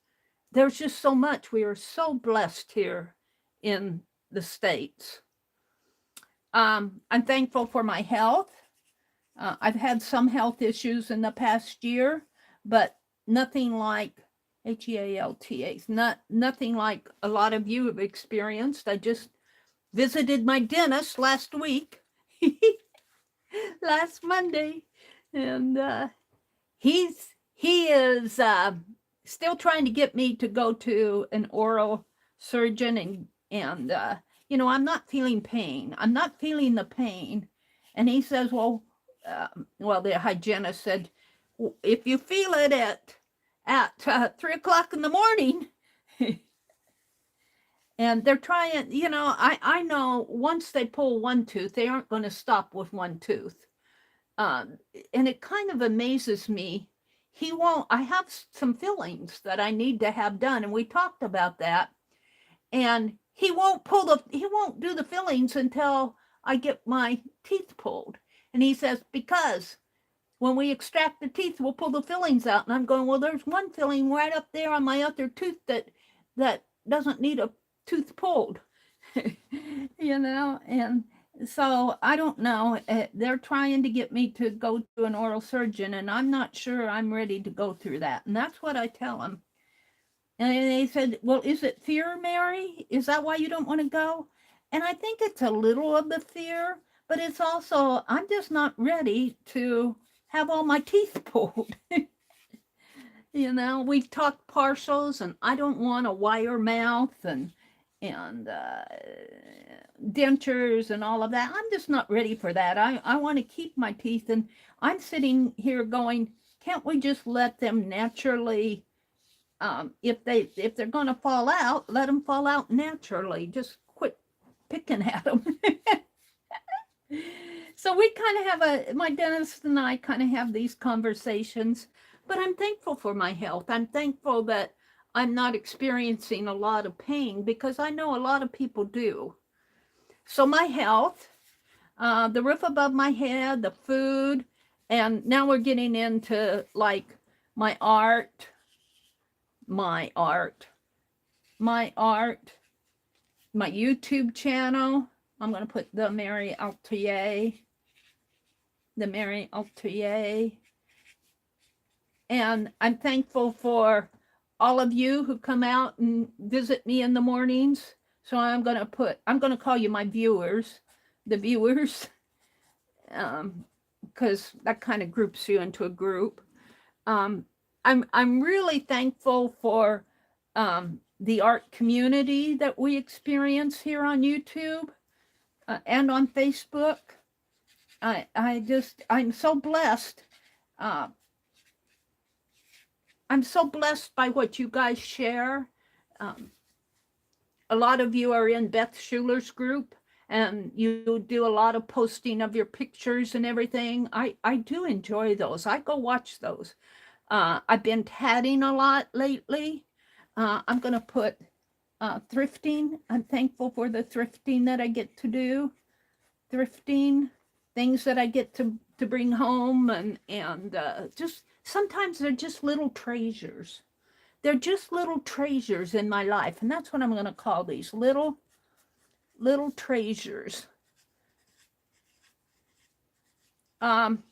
There's just so much. We are so blessed here in the States. I'm thankful for my health. I've had some health issues in the past year, but nothing like HEALTAs, nothing like a lot of you have experienced. I just visited my dentist last week, last Monday, and he is still trying to get me to go to an oral surgeon, and I'm not feeling pain. I'm not feeling the pain, and he says, well, the hygienist said, if you feel it at 3 o'clock in the morning, and they're trying, I know once they pull one tooth, they aren't going to stop with one tooth. And it kind of amazes me. I have some fillings that I need to have done, and we talked about that. And he won't do the fillings until I get my teeth pulled. And he says, because when we extract the teeth, we'll pull the fillings out. And I'm going, well, there's one filling right up there on my other tooth that doesn't need a tooth pulled, and so I don't know. They're trying to get me to go to an oral surgeon, and I'm not sure I'm ready to go through that. And that's what I tell them. And they said, well, is it fear, Meri? Is that why you don't want to go? And I think it's a little of the fear, but it's also, I'm just not ready to have all my teeth pulled. We've talked partials, and I don't want a wire mouth and dentures and all of that. I'm just not ready for that. I want to keep my teeth, and I'm sitting here going, can't we just let them naturally, if they're going to fall out, let them fall out naturally. Just quit picking at them. So we kind of my dentist and I kind of have these conversations, but I'm thankful for my health. I'm thankful that I'm not experiencing a lot of pain, because I know a lot of people do. So my health, the roof above my head, the food, and now we're getting into like my art, my YouTube channel. I'm going to put the.meri.atelier, the.meri.atelier. And I'm thankful for all of you who come out and visit me in the mornings. So I'm going to call you my viewers, the viewers, because that kind of groups you into a group. I'm really thankful for the art community that we experience here on YouTube and on Facebook. I'm so blessed. I'm so blessed by what you guys share. A lot of you are in Beth Schuler's group, and you do a lot of posting of your pictures and everything. I do enjoy those. I go watch those. I've been tatting a lot lately. I'm going to put thrifting. I'm thankful for the thrifting that I get to do. Thrifting, things that I get to bring home, and just sometimes they're just little treasures. They're just little treasures in my life, and that's what I'm going to call these, little treasures. I'm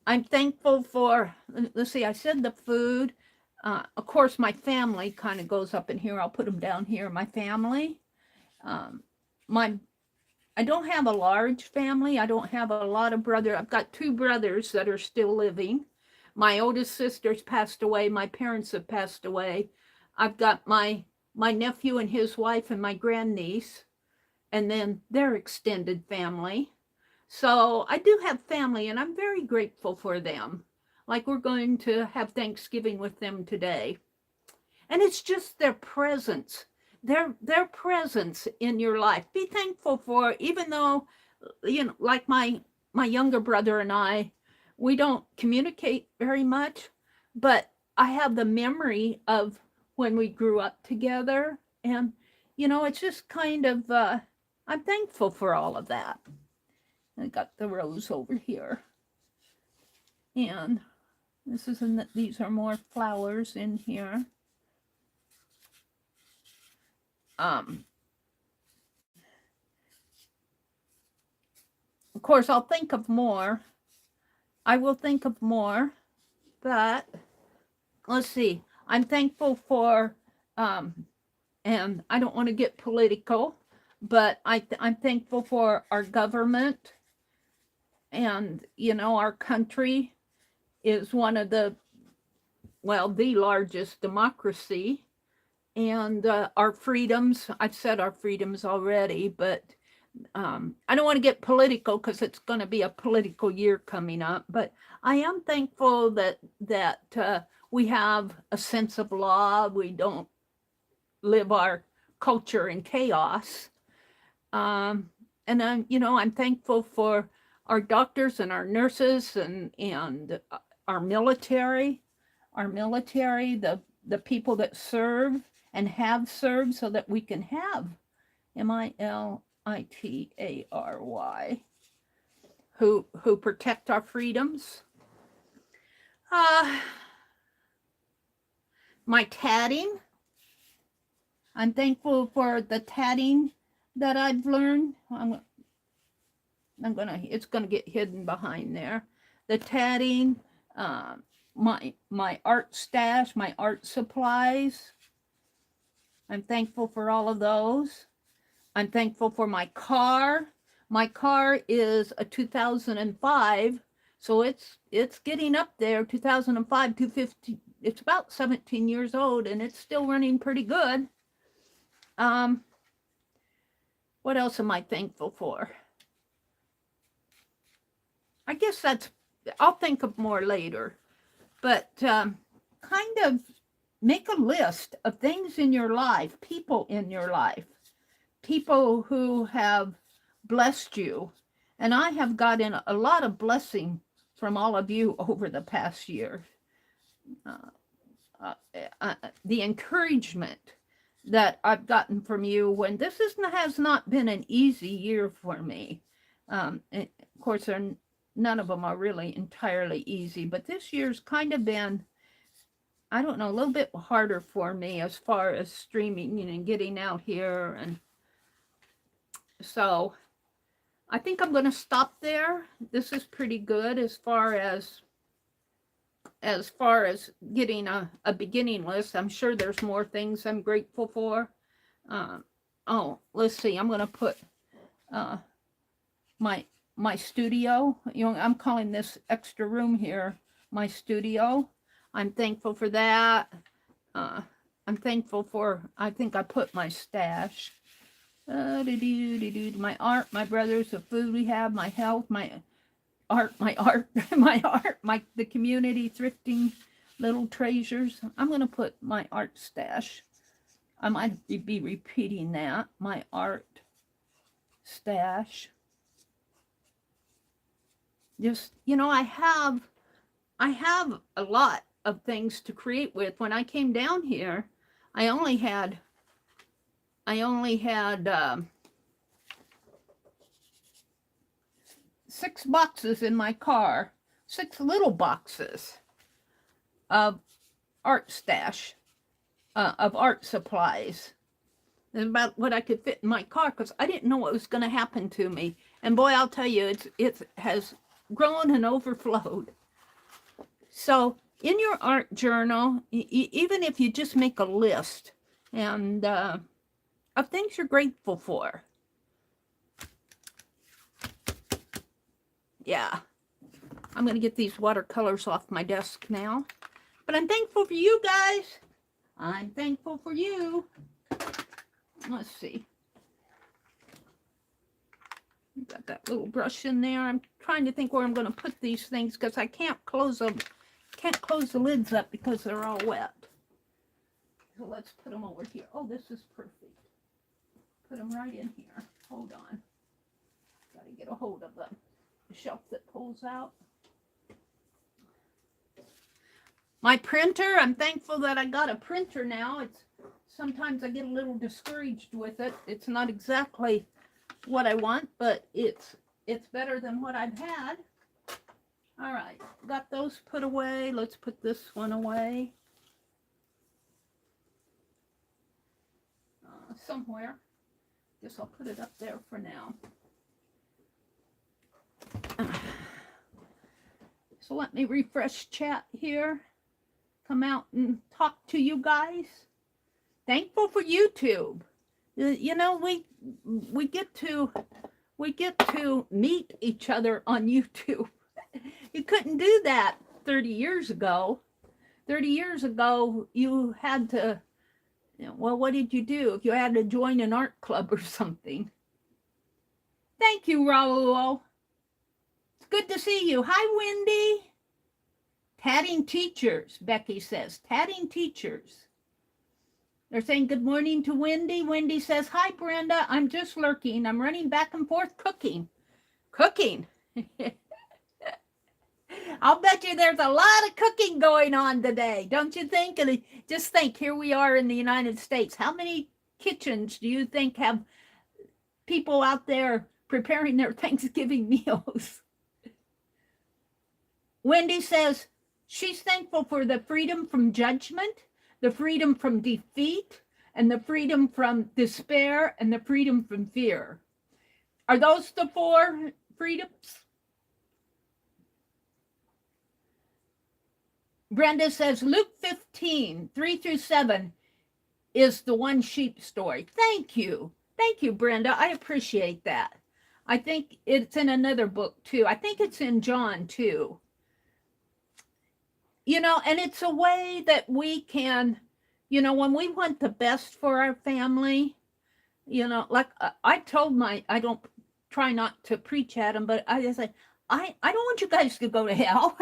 thankful for, let's see, I said the food. Of course, my family kind of goes up in here. I'll put them down here. My family. Um, I don't have a large family. I don't have a lot of brothers. I've got 2 brothers that are still living. My oldest sister's passed away. My parents have passed away. I've got my nephew and his wife and my grandniece, and then their extended family. So I do have family, and I'm very grateful for them. Like we're going to have Thanksgiving with them today. And it's just their presence, their presence in your life. Be thankful for, even though, like my younger brother and I, we don't communicate very much, but I have the memory of when we grew up together. And, it's just kind of, I'm thankful for all of that. I got the rose over here. And these are more flowers in here. Of course, I'll think of more. I will think of more, but let's see. I'm thankful for, and I don't want to get political, but I'm thankful for our government. And, our country is one of the largest democracy. And our freedoms, I've said our freedoms already, but I don't want to get political because it's going to be a political year coming up. But I am thankful that we have a sense of law. We don't live our culture in chaos. And I'm thankful for our doctors and our nurses and our military, the people that serve and have served so that we can have MILITARY, who protect our freedoms. My tatting. I'm thankful for the tatting that I've learned. It's gonna get hidden behind there. The tatting, my art stash, my art supplies. I'm thankful for all of those. I'm thankful for my car. My car is a 2005, so it's getting up there. 2005, 250. It's about 17 years old, and it's still running pretty good. What else am I thankful for? I guess I'll think of more later. But kind of make a list of things in your life, people in your life, people who have blessed you. And I have gotten a lot of blessing from all of you over the past year. The encouragement that I've gotten from you when this has not been an easy year for me. Of course, none of them are really entirely easy, but this year's kind of been, I don't know, a little bit harder for me as far as streaming and getting out here. And so I think I'm going to stop there. This is pretty good as far as getting a beginning list. I'm sure there's more things I'm grateful for. Let's see. I'm going to put my studio. I'm calling this extra room here my studio. I'm thankful for that. I'm thankful for, I think I put my stash. My art, my brothers, the food we have, my health, my art, the community, thrifting, little treasures. I'm going to put my art stash. I might be repeating that. My art stash. Just, I have a lot of things to create with. When I came down here, I only had 6 boxes in my car, 6 little boxes of art stash, of art supplies. It's about what I could fit in my car because I didn't know what was going to happen to me. And boy, I'll tell you, it has grown and overflowed. So in your art journal, even if you just make a list and of things you're grateful for. Yeah, I'm going to get these watercolors off my desk now. But I'm thankful for you guys. I'm thankful for you. Let's see. Got that little brush in there. I'm trying to think where I'm going to put these things because I can't close them. Can't close the lids up because they're all wet. So let's put them over here. Oh, this is perfect. Put them right in here. Hold on. Got to get a hold of the shelf that pulls out. My printer, I'm thankful that I got a printer now. It's sometimes I get a little discouraged with it. It's not exactly what I want, but it's better than what I've had. All right, got those put away. Let's put this one away. Somewhere. Guess I'll put it up there for now. So let me refresh chat here. Come out and talk to you guys. Thankful for YouTube. You know, we get to meet each other on YouTube. You couldn't do that 30 years ago. 30 years ago, you had to, well, what did you do? You had to join an art club or something. Thank you, Raul. It's good to see you. Hi, Wendy. Tatting teachers, Becky says. Tatting teachers. They're saying good morning to Wendy. Wendy says, hi, Brenda. I'm just lurking. I'm running back and forth cooking. Cooking. I'll bet you there's a lot of cooking going on today, don't you think? And just think, here we are in the United States. How many kitchens do you think have people out there preparing their Thanksgiving meals? Wendy says she's thankful for the freedom from judgment, the freedom from defeat, and the freedom from despair, and the freedom from fear. Are those the 4 freedoms? Brenda says Luke 15, 3-7 is the one sheep story. Thank you. Thank you, Brenda. I appreciate that. I think it's in another book too. I think it's in John too. And it's a way that we can, when we want the best for our family, like I told I don't try not to preach at them, but I just say, I don't want you guys to go to hell.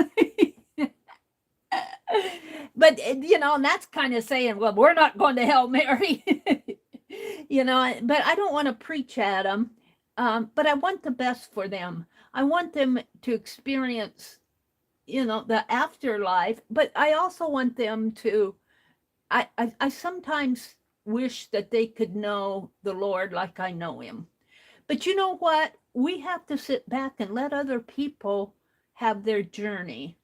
But, and that's kind of saying, well, we're not going to hell, Mary. But I don't want to preach at them. But I want the best for them. I want them to experience, the afterlife. But I also want them to, I sometimes wish that they could know the Lord like I know him. But you know what? We have to sit back and let other people have their journey.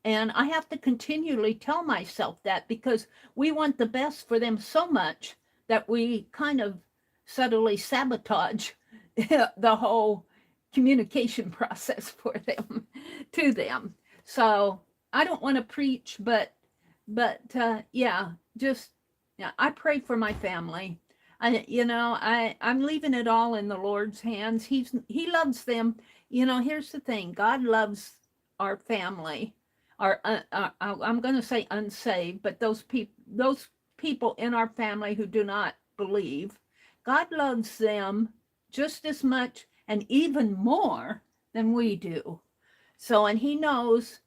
And I have to continually tell myself that because we want the best for them so much that we kind of subtly sabotage the whole communication process for them, to them. So I don't want to preach, but yeah, I pray for my family. I'm leaving it all in the Lord's hands. He loves them. Here's the thing. God loves our family. I'm going to say unsaved, but those people in our family who do not believe, God loves them just as much and even more than we do. So, and he knows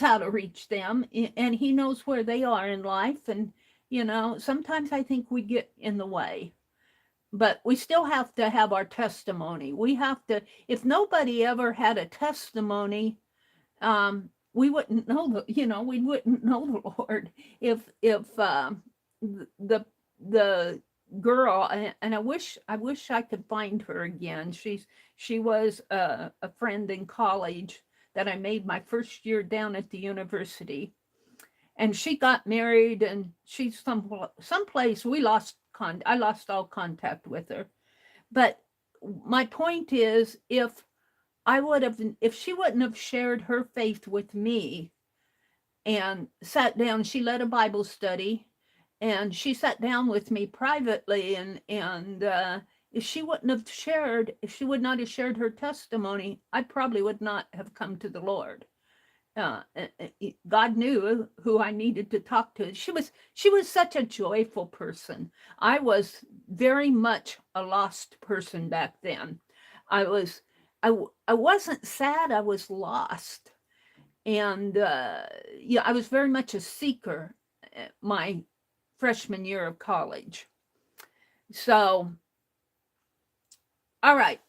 how to reach them, and he knows where they are in life. And, sometimes I think we get in the way, but we still have to have our testimony. We have to, if nobody ever had a testimony, we wouldn't know we wouldn't know the Lord if the girl, and I wish I could find her again. She was a friend in college that I made my first year down at the university, and she got married, and she's someplace I lost all contact with her. But my point is, if I would have, if she wouldn't have shared her faith with me and sat down, she led a Bible study and she sat down with me privately and if she wouldn't have shared, if she would not have shared her testimony, I probably would not have come to the Lord. uh, God knew who I needed to talk to. She was such a joyful person. I was very much a lost person back then. I was I wasn't sad. I was lost, and yeah, I was very much a seeker. My freshman year of college. So, all right.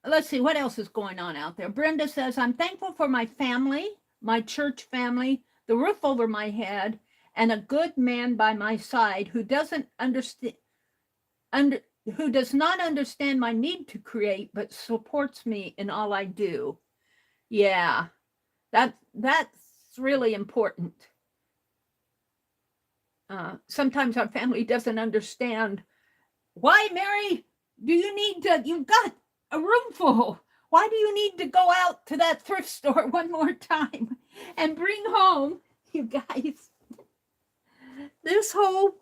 Let's see what else is going on out there. Brenda says, I'm thankful for my family, my church family, the roof over my head, and a good man by my side who doesn't understand who does not understand my need to create but supports me in all I do. Yeah, that's really important. Sometimes our family doesn't understand. Why, Meri? Do you need to? You've got a room full. Why do you need to go out to that thrift store one more time and bring home, you guys, this whole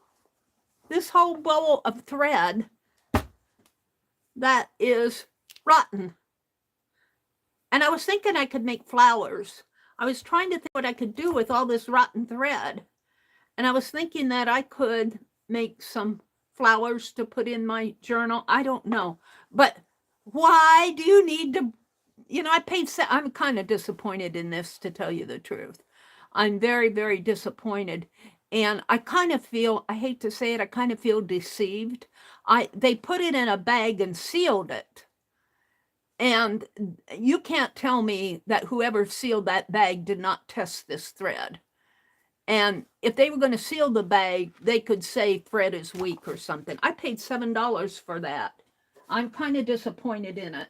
bowl of thread that is rotten? And I was thinking I could make flowers. I was trying to think what I could do with all this rotten thread. And I was thinking that I could make some flowers to put in my journal. I don't know. But why do you need to, I'm kind of disappointed in this, to tell you the truth. I'm very, very disappointed. And I kind of feel, I hate to say it, I kind of feel deceived. They put it in a bag and sealed it. And you can't tell me that whoever sealed that bag did not test this thread. And if they were going to seal the bag, they could say thread is weak or something. I paid $7 for that. I'm kind of disappointed in it.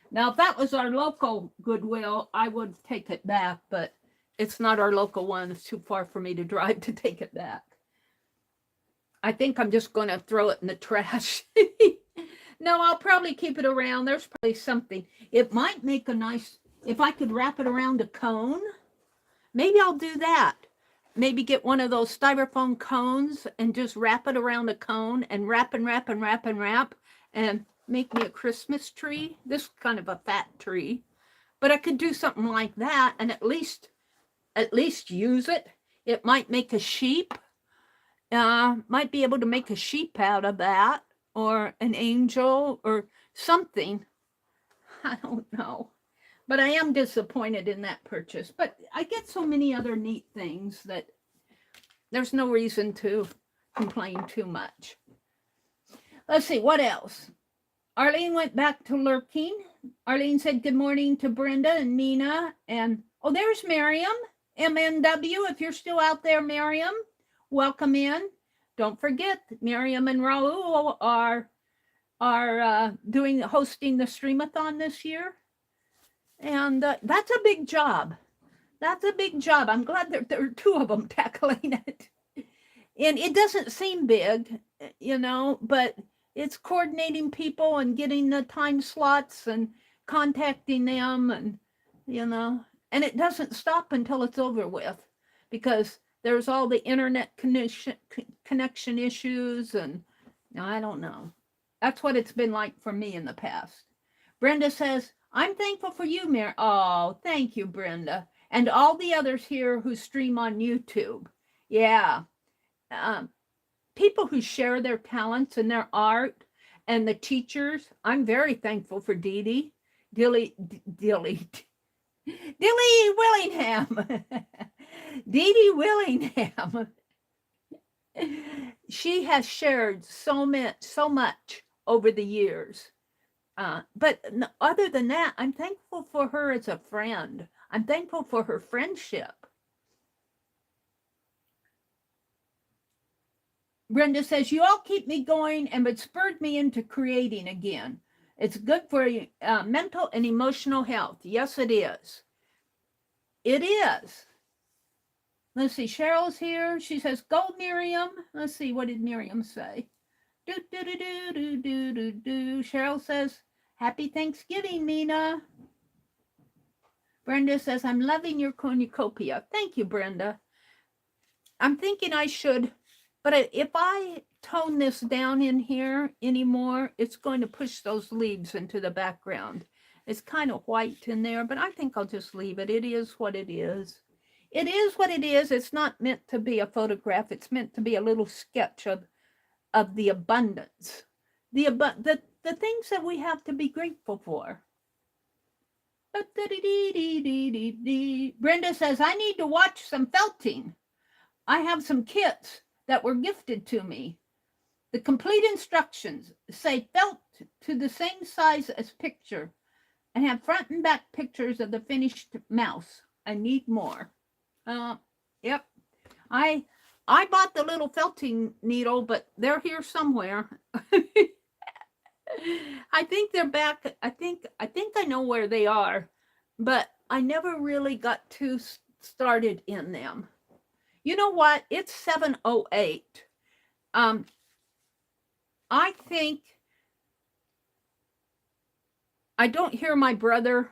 Now, if that was our local Goodwill, I would take it back, but it's not our local one. It's too far for me to drive to take it back. I think I'm just going to throw it in the trash. No, I'll probably keep it around. There's probably something. It might make a nice, if I could wrap it around a cone, maybe I'll do that. Maybe get one of those styrofoam cones and just wrap it around a cone and wrap and wrap and wrap and wrap and make me a Christmas tree. This is kind of a fat tree, but I could do something like that and at least use it. It might make a sheep. Might be able to make a sheep out of that, or an angel or something. I don't know. But I am disappointed in that purchase. But I get so many other neat things that there's no reason to complain too much. Let's see, what else? Arlene went back to lurking. Arlene said good morning to Brenda and Mina. And, oh, there's Miriam, MNW. If you're still out there, Miriam, welcome in. Don't forget, Miriam and Raul are hosting the Streamathon this year. And that's a big job. That's a big job. I'm glad there are two of them tackling it. And it doesn't seem big, but it's coordinating people and getting the time slots and contacting them and, and it doesn't stop until it's over with, because there's all the internet connection issues and I don't know. That's what it's been like for me in the past. Brenda says, I'm thankful for you, Mary. Oh, thank you, Brenda. And all the others here who stream on YouTube. Yeah. People who share their talents and their art, and the teachers. I'm very thankful for Dilly Willingham. Dee Willingham. She has shared so much over the years. But other than that, I'm thankful for her as a friend. I'm thankful for her friendship. Brenda says, you all keep me going and it spurred me into creating again. It's good for mental and emotional health. Yes, it is. It is. Let's see, Cheryl's here. She says, go, Miriam. Let's see, what did Miriam say? Do, do, do, do, do, do, do, do. Cheryl says, happy Thanksgiving, Mina. Brenda says, I'm loving your cornucopia. Thank you, Brenda. I'm thinking I should, but if I tone this down in here anymore, it's going to push those leaves into the background. It's kind of white in there, but I think I'll just leave it. It is what it is. It is what it is. It's not meant to be a photograph. It's meant to be a little sketch of the abundance, the things that we have to be grateful for. Brenda says, I need to watch some felting. I have some kits that were gifted to me. The complete instructions say felt to the same size as picture and have front and back pictures of the finished mouse. I need more. Yep. I bought the little felting needle, but they're here somewhere. I think they're back. I think I know where they are, but I never really got too started in them. You know what? It's 7:08. I think I don't hear my brother.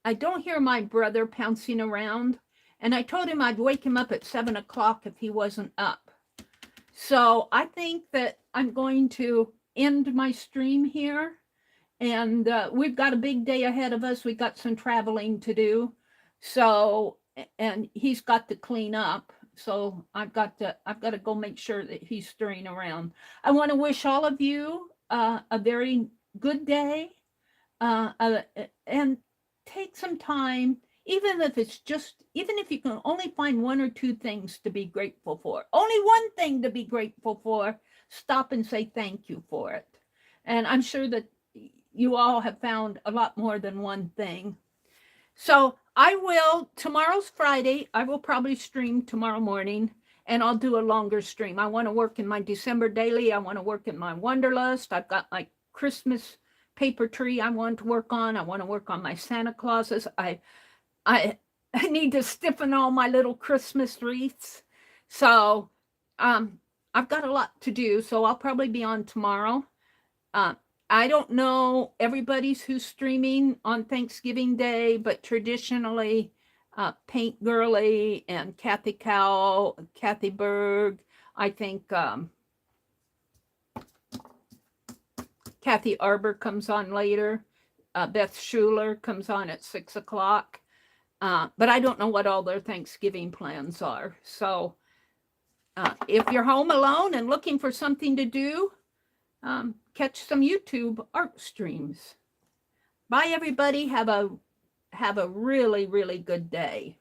I don't hear my brother pouncing around, and I told him I'd wake him up at 7 o'clock if he wasn't up. So I think that I'm going to end my stream here, and we've got a big day ahead of us. We've got some traveling to do, so, and he's got to clean up, so I've got to go make sure that he's stirring around. I want to wish all of you a very good day, and take some time, even if you can only find one or two things to be grateful for, only one thing to be grateful for, stop and say thank you for it. And I'm sure that you all have found a lot more than one thing. So tomorrow's Friday, I will probably stream tomorrow morning, and I'll do a longer stream. I want to work in my December daily. I want to work in my Wonderlust. I've got my Christmas paper tree I want to work on. I want to work on my Santa Clauses. I need to stiffen all my little Christmas wreaths. So I've got a lot to do, so I'll probably be on tomorrow. I don't know everybody's who's streaming on Thanksgiving Day, but traditionally Paint Girly and Kathy Cowell, Kathy Berg, I think Kathy Arbor comes on later. Beth Schuler comes on at 6 o'clock. But I don't know what all their Thanksgiving plans are. So if you're home alone and looking for something to do, catch some YouTube art streams. Bye, everybody. Have a really, really good day.